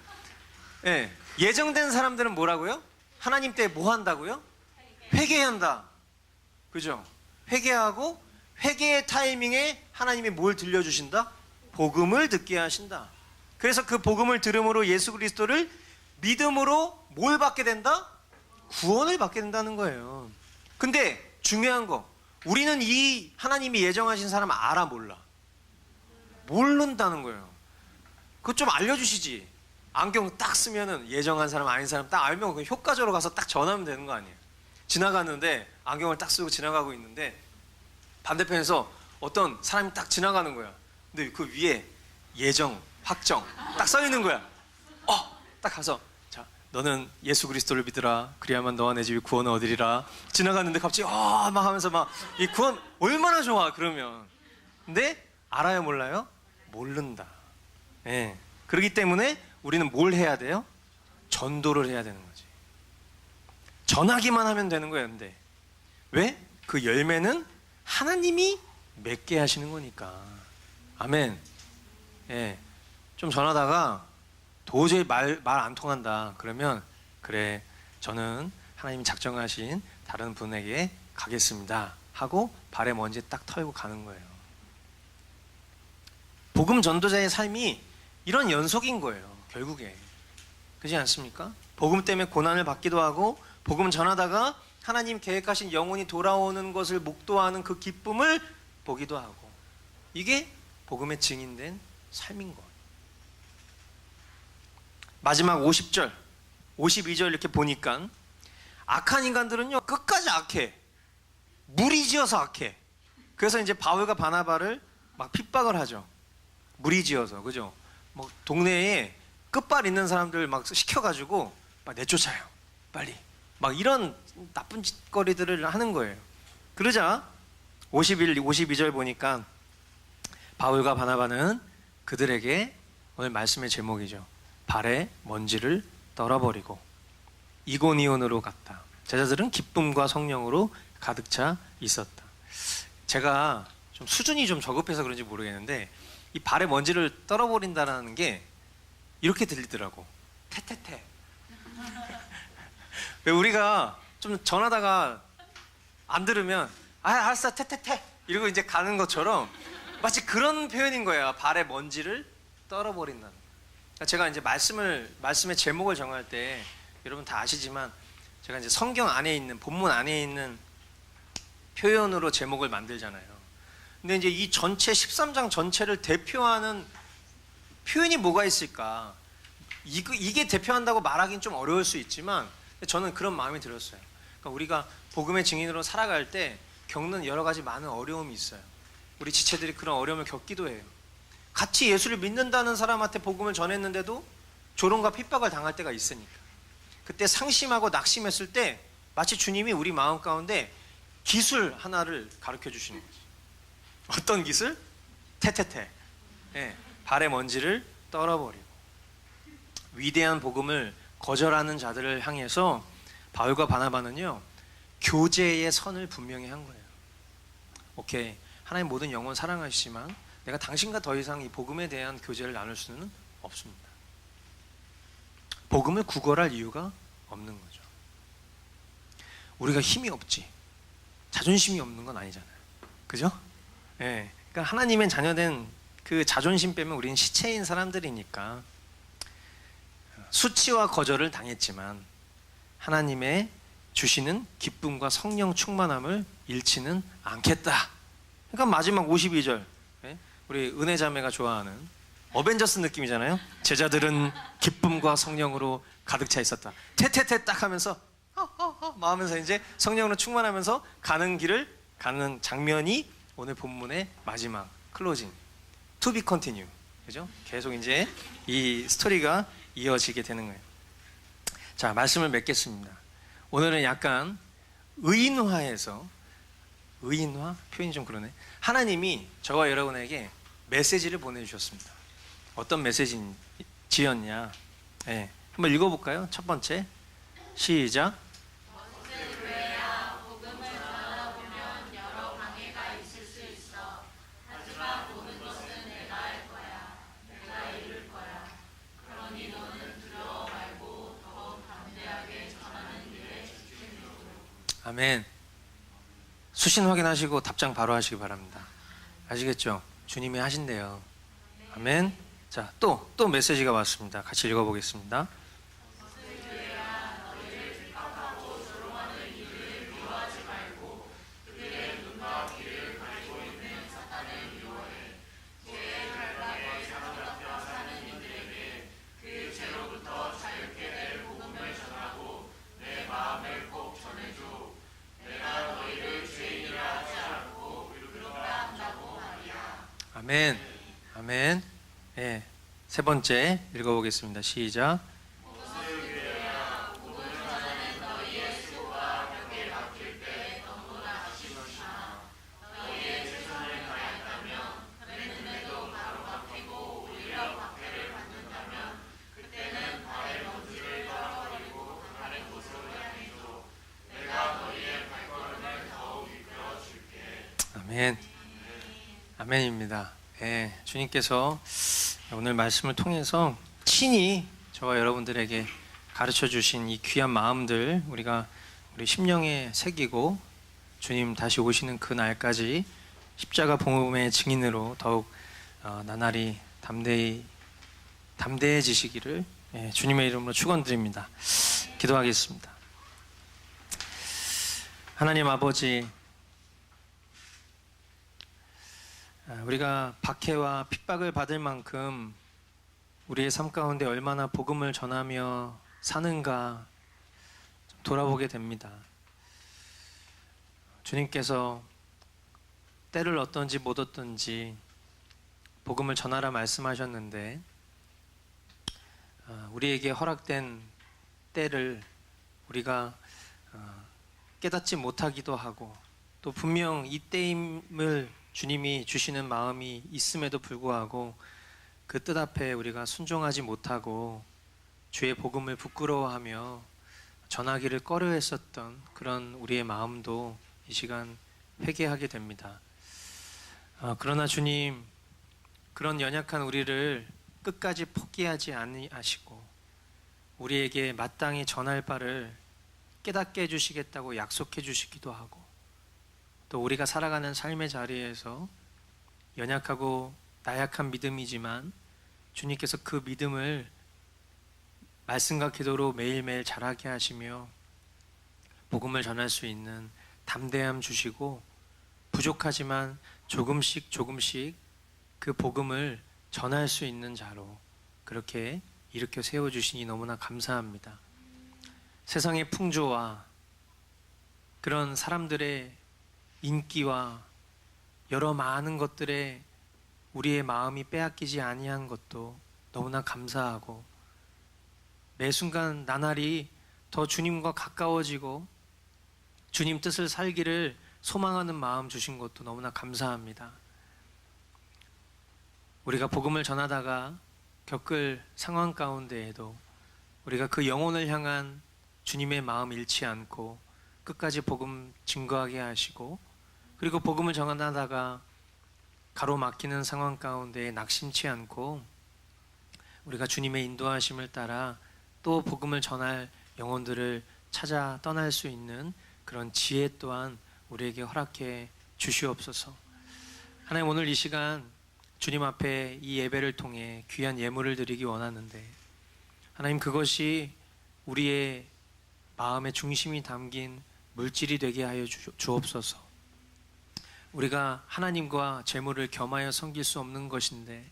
예정된 사람들은 뭐라고요? 하나님 때 뭐 한다고요? 회개한다. 그죠? 회개하고 회개의 타이밍에 하나님이 뭘 들려주신다? 복음을 듣게 하신다. 그래서 그 복음을 들음으로 예수 그리스도를 믿음으로 뭘 받게 된다? 구원을 받게 된다는 거예요. 근데 중요한 거, 우리는 이 하나님이 예정하신 사람 알아 몰라? 모른다는 거예요. 그거 좀 알려주시지. 안경 딱 쓰면은 예정한 사람 아닌 사람 딱 알면 효과적으로 가서 딱 전하면 되는 거 아니에요. 지나가는데 안경을 딱 쓰고 지나가고 있는데 반대편에서 어떤 사람이 딱 지나가는 거야. 근데 그 위에 예정, 확정 딱 써 있는 거야. 딱 가서 자, 너는 예수 그리스도를 믿으라. 그리야만 너와 내 집이 구원을 얻으리라. 지나갔는데 갑자기 막 하면서 막 이 구원 얼마나 좋아 그러면. 근데 알아요 몰라요? 모른다. 그렇기 때문에 우리는 뭘 해야 돼요? 전도를 해야 되는 거지. 전하기만 하면 되는 거예요. 근데 왜? 그 열매는 하나님이 맺게 하시는 거니까. 아멘. 좀 전하다가 도저히 말 안 통한다. 그러면 그래, 저는 하나님이 작정하신 다른 분에게 가겠습니다 하고 발에 먼지 딱 털고 가는 거예요. 복음 전도자의 삶이 이런 연속인 거예요. 결국에. 그렇지 않습니까? 복음 때문에 고난을 받기도 하고 복음 전하다가 하나님 계획하신 영혼이 돌아오는 것을 목도하는 그 기쁨을 보기도 하고, 이게 복음의 증인된 삶인 거예요. 마지막 50절 52절 이렇게 보니까 악한 인간들은요 끝까지 악해. 무리지어서 악해. 그래서 이제 바울과 바나바를 막 핍박을 하죠. 무리지어서. 그죠? 뭐 동네에 끝발 있는 사람들 막 시켜가지고 막 내쫓아요. 빨리. 막 이런 나쁜 짓거리들을 하는 거예요. 그러자 52절 보니까 바울과 바나바는 그들에게 오늘 말씀의 제목이죠. 발에 먼지를 떨어버리고 이고니온으로 갔다. 제자들은 기쁨과 성령으로 가득 차 있었다. 제가 좀 수준이 좀 저급해서 그런지 모르겠는데 이 발에 먼지를 떨어버린다는 게 이렇게 들리더라고. 태태태. 왜 우리가 좀 전하다가 안 들으면 알았어 태태태 이러고 이제 가는 것처럼 마치 그런 표현인 거예요. 발에 먼지를 떨어버린다는. 그러니까 제가 이제 말씀의 제목을 정할 때 여러분 다 아시지만 제가 이제 성경 안에 있는 본문 안에 있는 표현으로 제목을 만들잖아요. 근데 이제 이 전체 13장 전체를 대표하는 표현이 뭐가 있을까? 이게 대표한다고 말하기는 좀 어려울 수 있지만 저는 그런 마음이 들었어요. 그러니까 우리가 복음의 증인으로 살아갈 때 겪는 여러 가지 많은 어려움이 있어요. 우리 지체들이 그런 어려움을 겪기도 해요. 같이 예수를 믿는다는 사람한테 복음을 전했는데도 조롱과 핍박을 당할 때가 있으니까. 그때 상심하고 낙심했을 때 마치 주님이 우리 마음 가운데 기술 하나를 가르쳐 주시는 거지. 어떤 기술? 태태태. 네, 발의 먼지를 떨어버리고. 위대한 복음을 거절하는 자들을 향해서 바울과 바나바는요 교제의 선을 분명히 한 거예요. 오케이, 하나님 모든 영혼 사랑하시지만 내가 당신과 더 이상 이 복음에 대한 교제를 나눌 수는 없습니다. 복음을 구걸할 이유가 없는 거죠. 우리가 힘이 없지 자존심이 없는 건 아니잖아요. 그죠? 예. 그러니까 하나님의 자녀된 그 자존심 빼면 우리는 시체인 사람들이니까 수치와 거절을 당했지만 하나님의 주시는 기쁨과 성령 충만함을 잃지는 않겠다. 그러니까 마지막 52절 우리 은혜 자매가 좋아하는 어벤져스 느낌이잖아요. 제자들은 기쁨과 성령으로 가득 차 있었다. 태태태 딱 하면서 막 하면서 이제 성령으로 충만하면서 가는 길을 가는 장면이 오늘 본문의 마지막 클로징 To be continue. 그죠? 계속 이제 이 스토리가 이어지게 되는 거예요. 자, 말씀을 맺겠습니다. 오늘은 약간 의인화 표현이 좀 그러네. 하나님이 저와 여러분에게 메시지를 보내주셨습니다. 어떤 메시지였냐? 네, 한번 읽어볼까요? 첫 번째, 시작. 아멘. 수신 확인하시고 답장 바로 하시기 바랍니다. 아시겠죠? 주님이 하신대요. 아멘. 자, 또 메시지가 왔습니다. 같이 읽어보겠습니다. 아멘. 아멘. 예. 세 번째 읽어보겠습니다. 시작. 아멘. 아멘입니다. 예, 주님께서 오늘 말씀을 통해서 친히 저와 여러분들에게 가르쳐 주신 이 귀한 마음들 우리 심령에 새기고 주님 다시 오시는 그 날까지 십자가 복음의 증인으로 더욱 나날이 담대해지시기를 주님의 이름으로 축원드립니다. 기도하겠습니다. 하나님 아버지, 우리가 박해와 핍박을 받을 만큼 우리의 삶 가운데 얼마나 복음을 전하며 사는가 돌아보게 됩니다. 주님께서 때를 얻든지 못 얻든지 복음을 전하라 말씀하셨는데 우리에게 허락된 때를 우리가 깨닫지 못하기도 하고 또 분명 이 때임을 주님이 주시는 마음이 있음에도 불구하고 그 뜻 앞에 우리가 순종하지 못하고 주의 복음을 부끄러워하며 전하기를 꺼려했었던 그런 우리의 마음도 이 시간 회개하게 됩니다. 그러나 주님, 그런 연약한 우리를 끝까지 포기하지 아니하시고 우리에게 마땅히 전할 바를 깨닫게 해주시겠다고 약속해 주시기도 하고, 또 우리가 살아가는 삶의 자리에서 연약하고 나약한 믿음이지만 주님께서 그 믿음을 말씀과 기도로 매일매일 자라게 하시며 복음을 전할 수 있는 담대함 주시고, 부족하지만 조금씩 그 복음을 전할 수 있는 자로 그렇게 일으켜 세워주시니 너무나 감사합니다. 세상의 풍조와 그런 사람들의 인기와 여러 많은 것들에 우리의 마음이 빼앗기지 아니한 것도 너무나 감사하고, 매 순간 나날이 더 주님과 가까워지고 주님 뜻을 살기를 소망하는 마음 주신 것도 너무나 감사합니다. 우리가 복음을 전하다가 겪을 상황 가운데에도 우리가 그 영혼을 향한 주님의 마음 잃지 않고 끝까지 복음 증거하게 하시고, 그리고 복음을 전하다가 가로막히는 상황 가운데 낙심치 않고 우리가 주님의 인도하심을 따라 또 복음을 전할 영혼들을 찾아 떠날 수 있는 그런 지혜 또한 우리에게 허락해 주시옵소서. 하나님, 오늘 이 시간 주님 앞에 이 예배를 통해 귀한 예물을 드리기 원하는데, 하나님, 그것이 우리의 마음의 중심이 담긴 물질이 되게 하여 주옵소서. 우리가 하나님과 재물을 겸하여 섬길 수 없는 것인데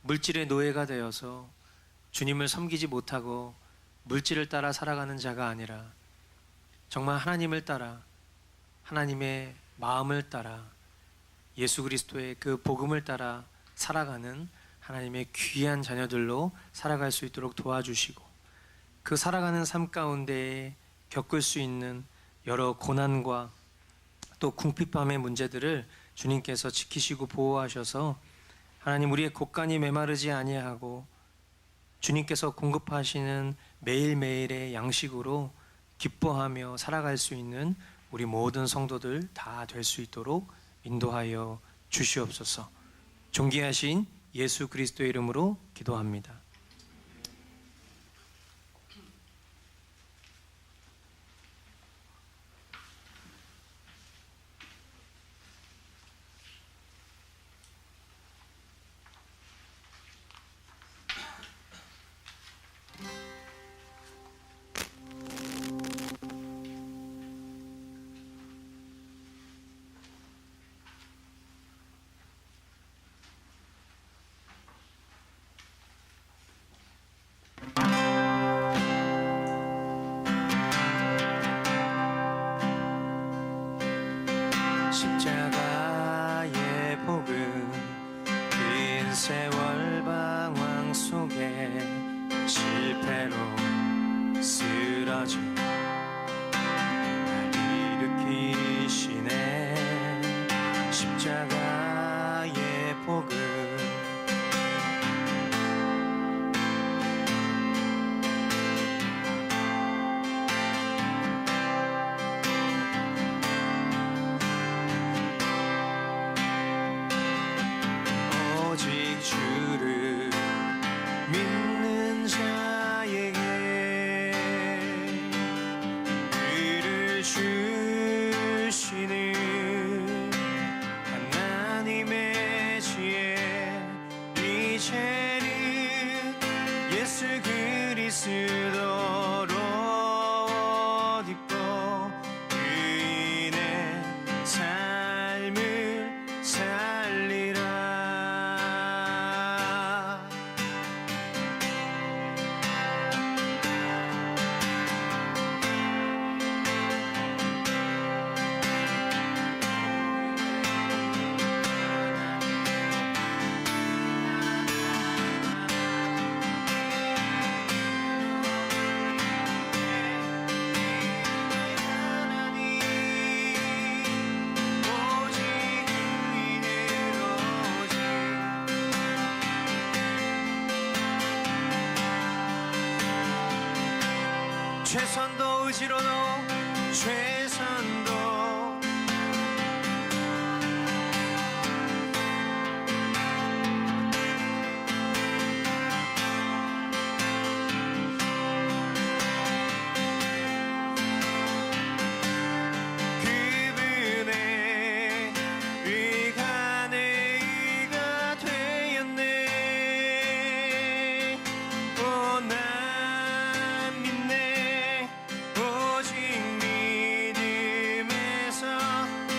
물질의 노예가 되어서 주님을 섬기지 못하고 물질을 따라 살아가는 자가 아니라 정말 하나님을 따라, 하나님의 마음을 따라, 예수 그리스도의 그 복음을 따라 살아가는 하나님의 귀한 자녀들로 살아갈 수 있도록 도와주시고, 그 살아가는 삶 가운데에 겪을 수 있는 여러 고난과 또 궁핍함의 문제들을 주님께서 지키시고 보호하셔서 하나님, 우리의 곳간이 메마르지 아니하고 주님께서 공급하시는 매일매일의 양식으로 기뻐하며 살아갈 수 있는 우리 모든 성도들 다 될 수 있도록 인도하여 주시옵소서. 존귀하신 예수 그리스도의 이름으로 기도합니다. 십자가의 복음, 긴 세월 방황 속에 실패로 쓰러진 날 일으키시네. 십자가의 복음, 오직 주를 믿는 자에게 최선도 의지로도 최선도 그분의 의가 내 의가 되었네. 오, 난 믿네. 오직 믿음에서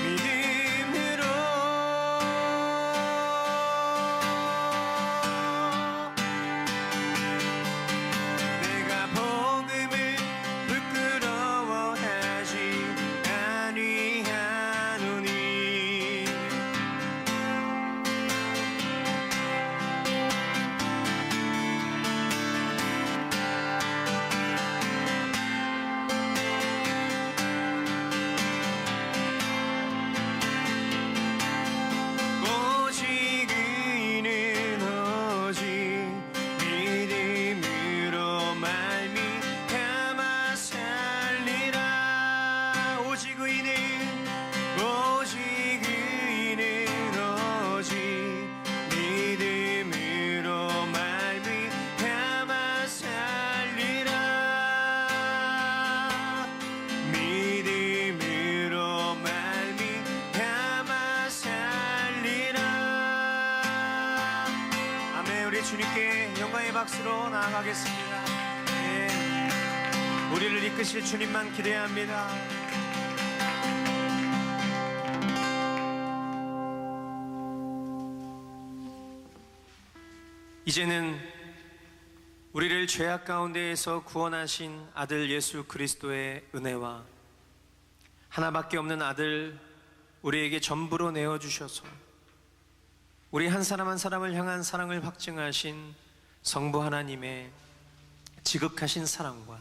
믿음으로 내가 복음을 부끄러워하지 아니하노니. 오직 의인은 오직 믿음으로 말미암아 살리라. 오직 의인은 오직 믿음으로 말미암아 살리라. 믿음으로 말미암아 살리라. 아멘. 우리 주님께 영광의 박수로 나아가겠습니다. 네. 우리를 이끄실 주님만 기대합니다. 이제는 우리를 죄악 가운데에서 구원하신 아들 예수 그리스도의 은혜와 하나밖에 없는 아들 우리에게 전부로 내어주셔서 우리 한 사람 한 사람을 향한 사랑을 확증하신 성부 하나님의 지극하신 사랑과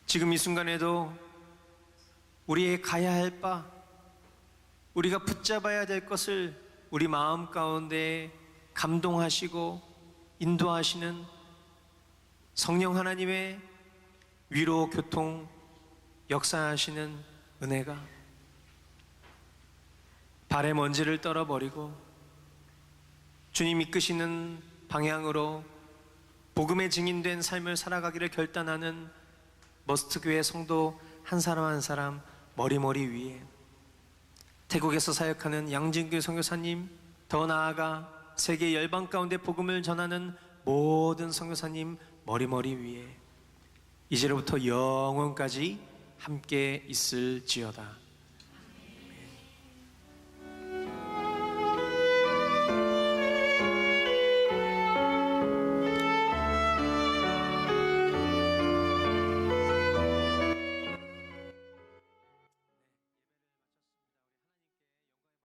지금 이 순간에도 우리의 가야 할 바, 우리가 붙잡아야 될 것을 우리 마음 가운데 감동하시고 인도하시는 성령 하나님의 위로 교통 역사하시는 은혜가 발의 먼지를 떨어버리고 주님 이끄시는 방향으로 복음의 증인된 삶을 살아가기를 결단하는 머스트교회 성도 한 사람 한 사람 머리머리 위에 태국에서 사역하는 양진규 선교사님, 더 나아가 세계 열방 가운데 복음을 전하는 모든 선교사님 머리머리 위에 이제로부터 영원까지 함께 있을지어다.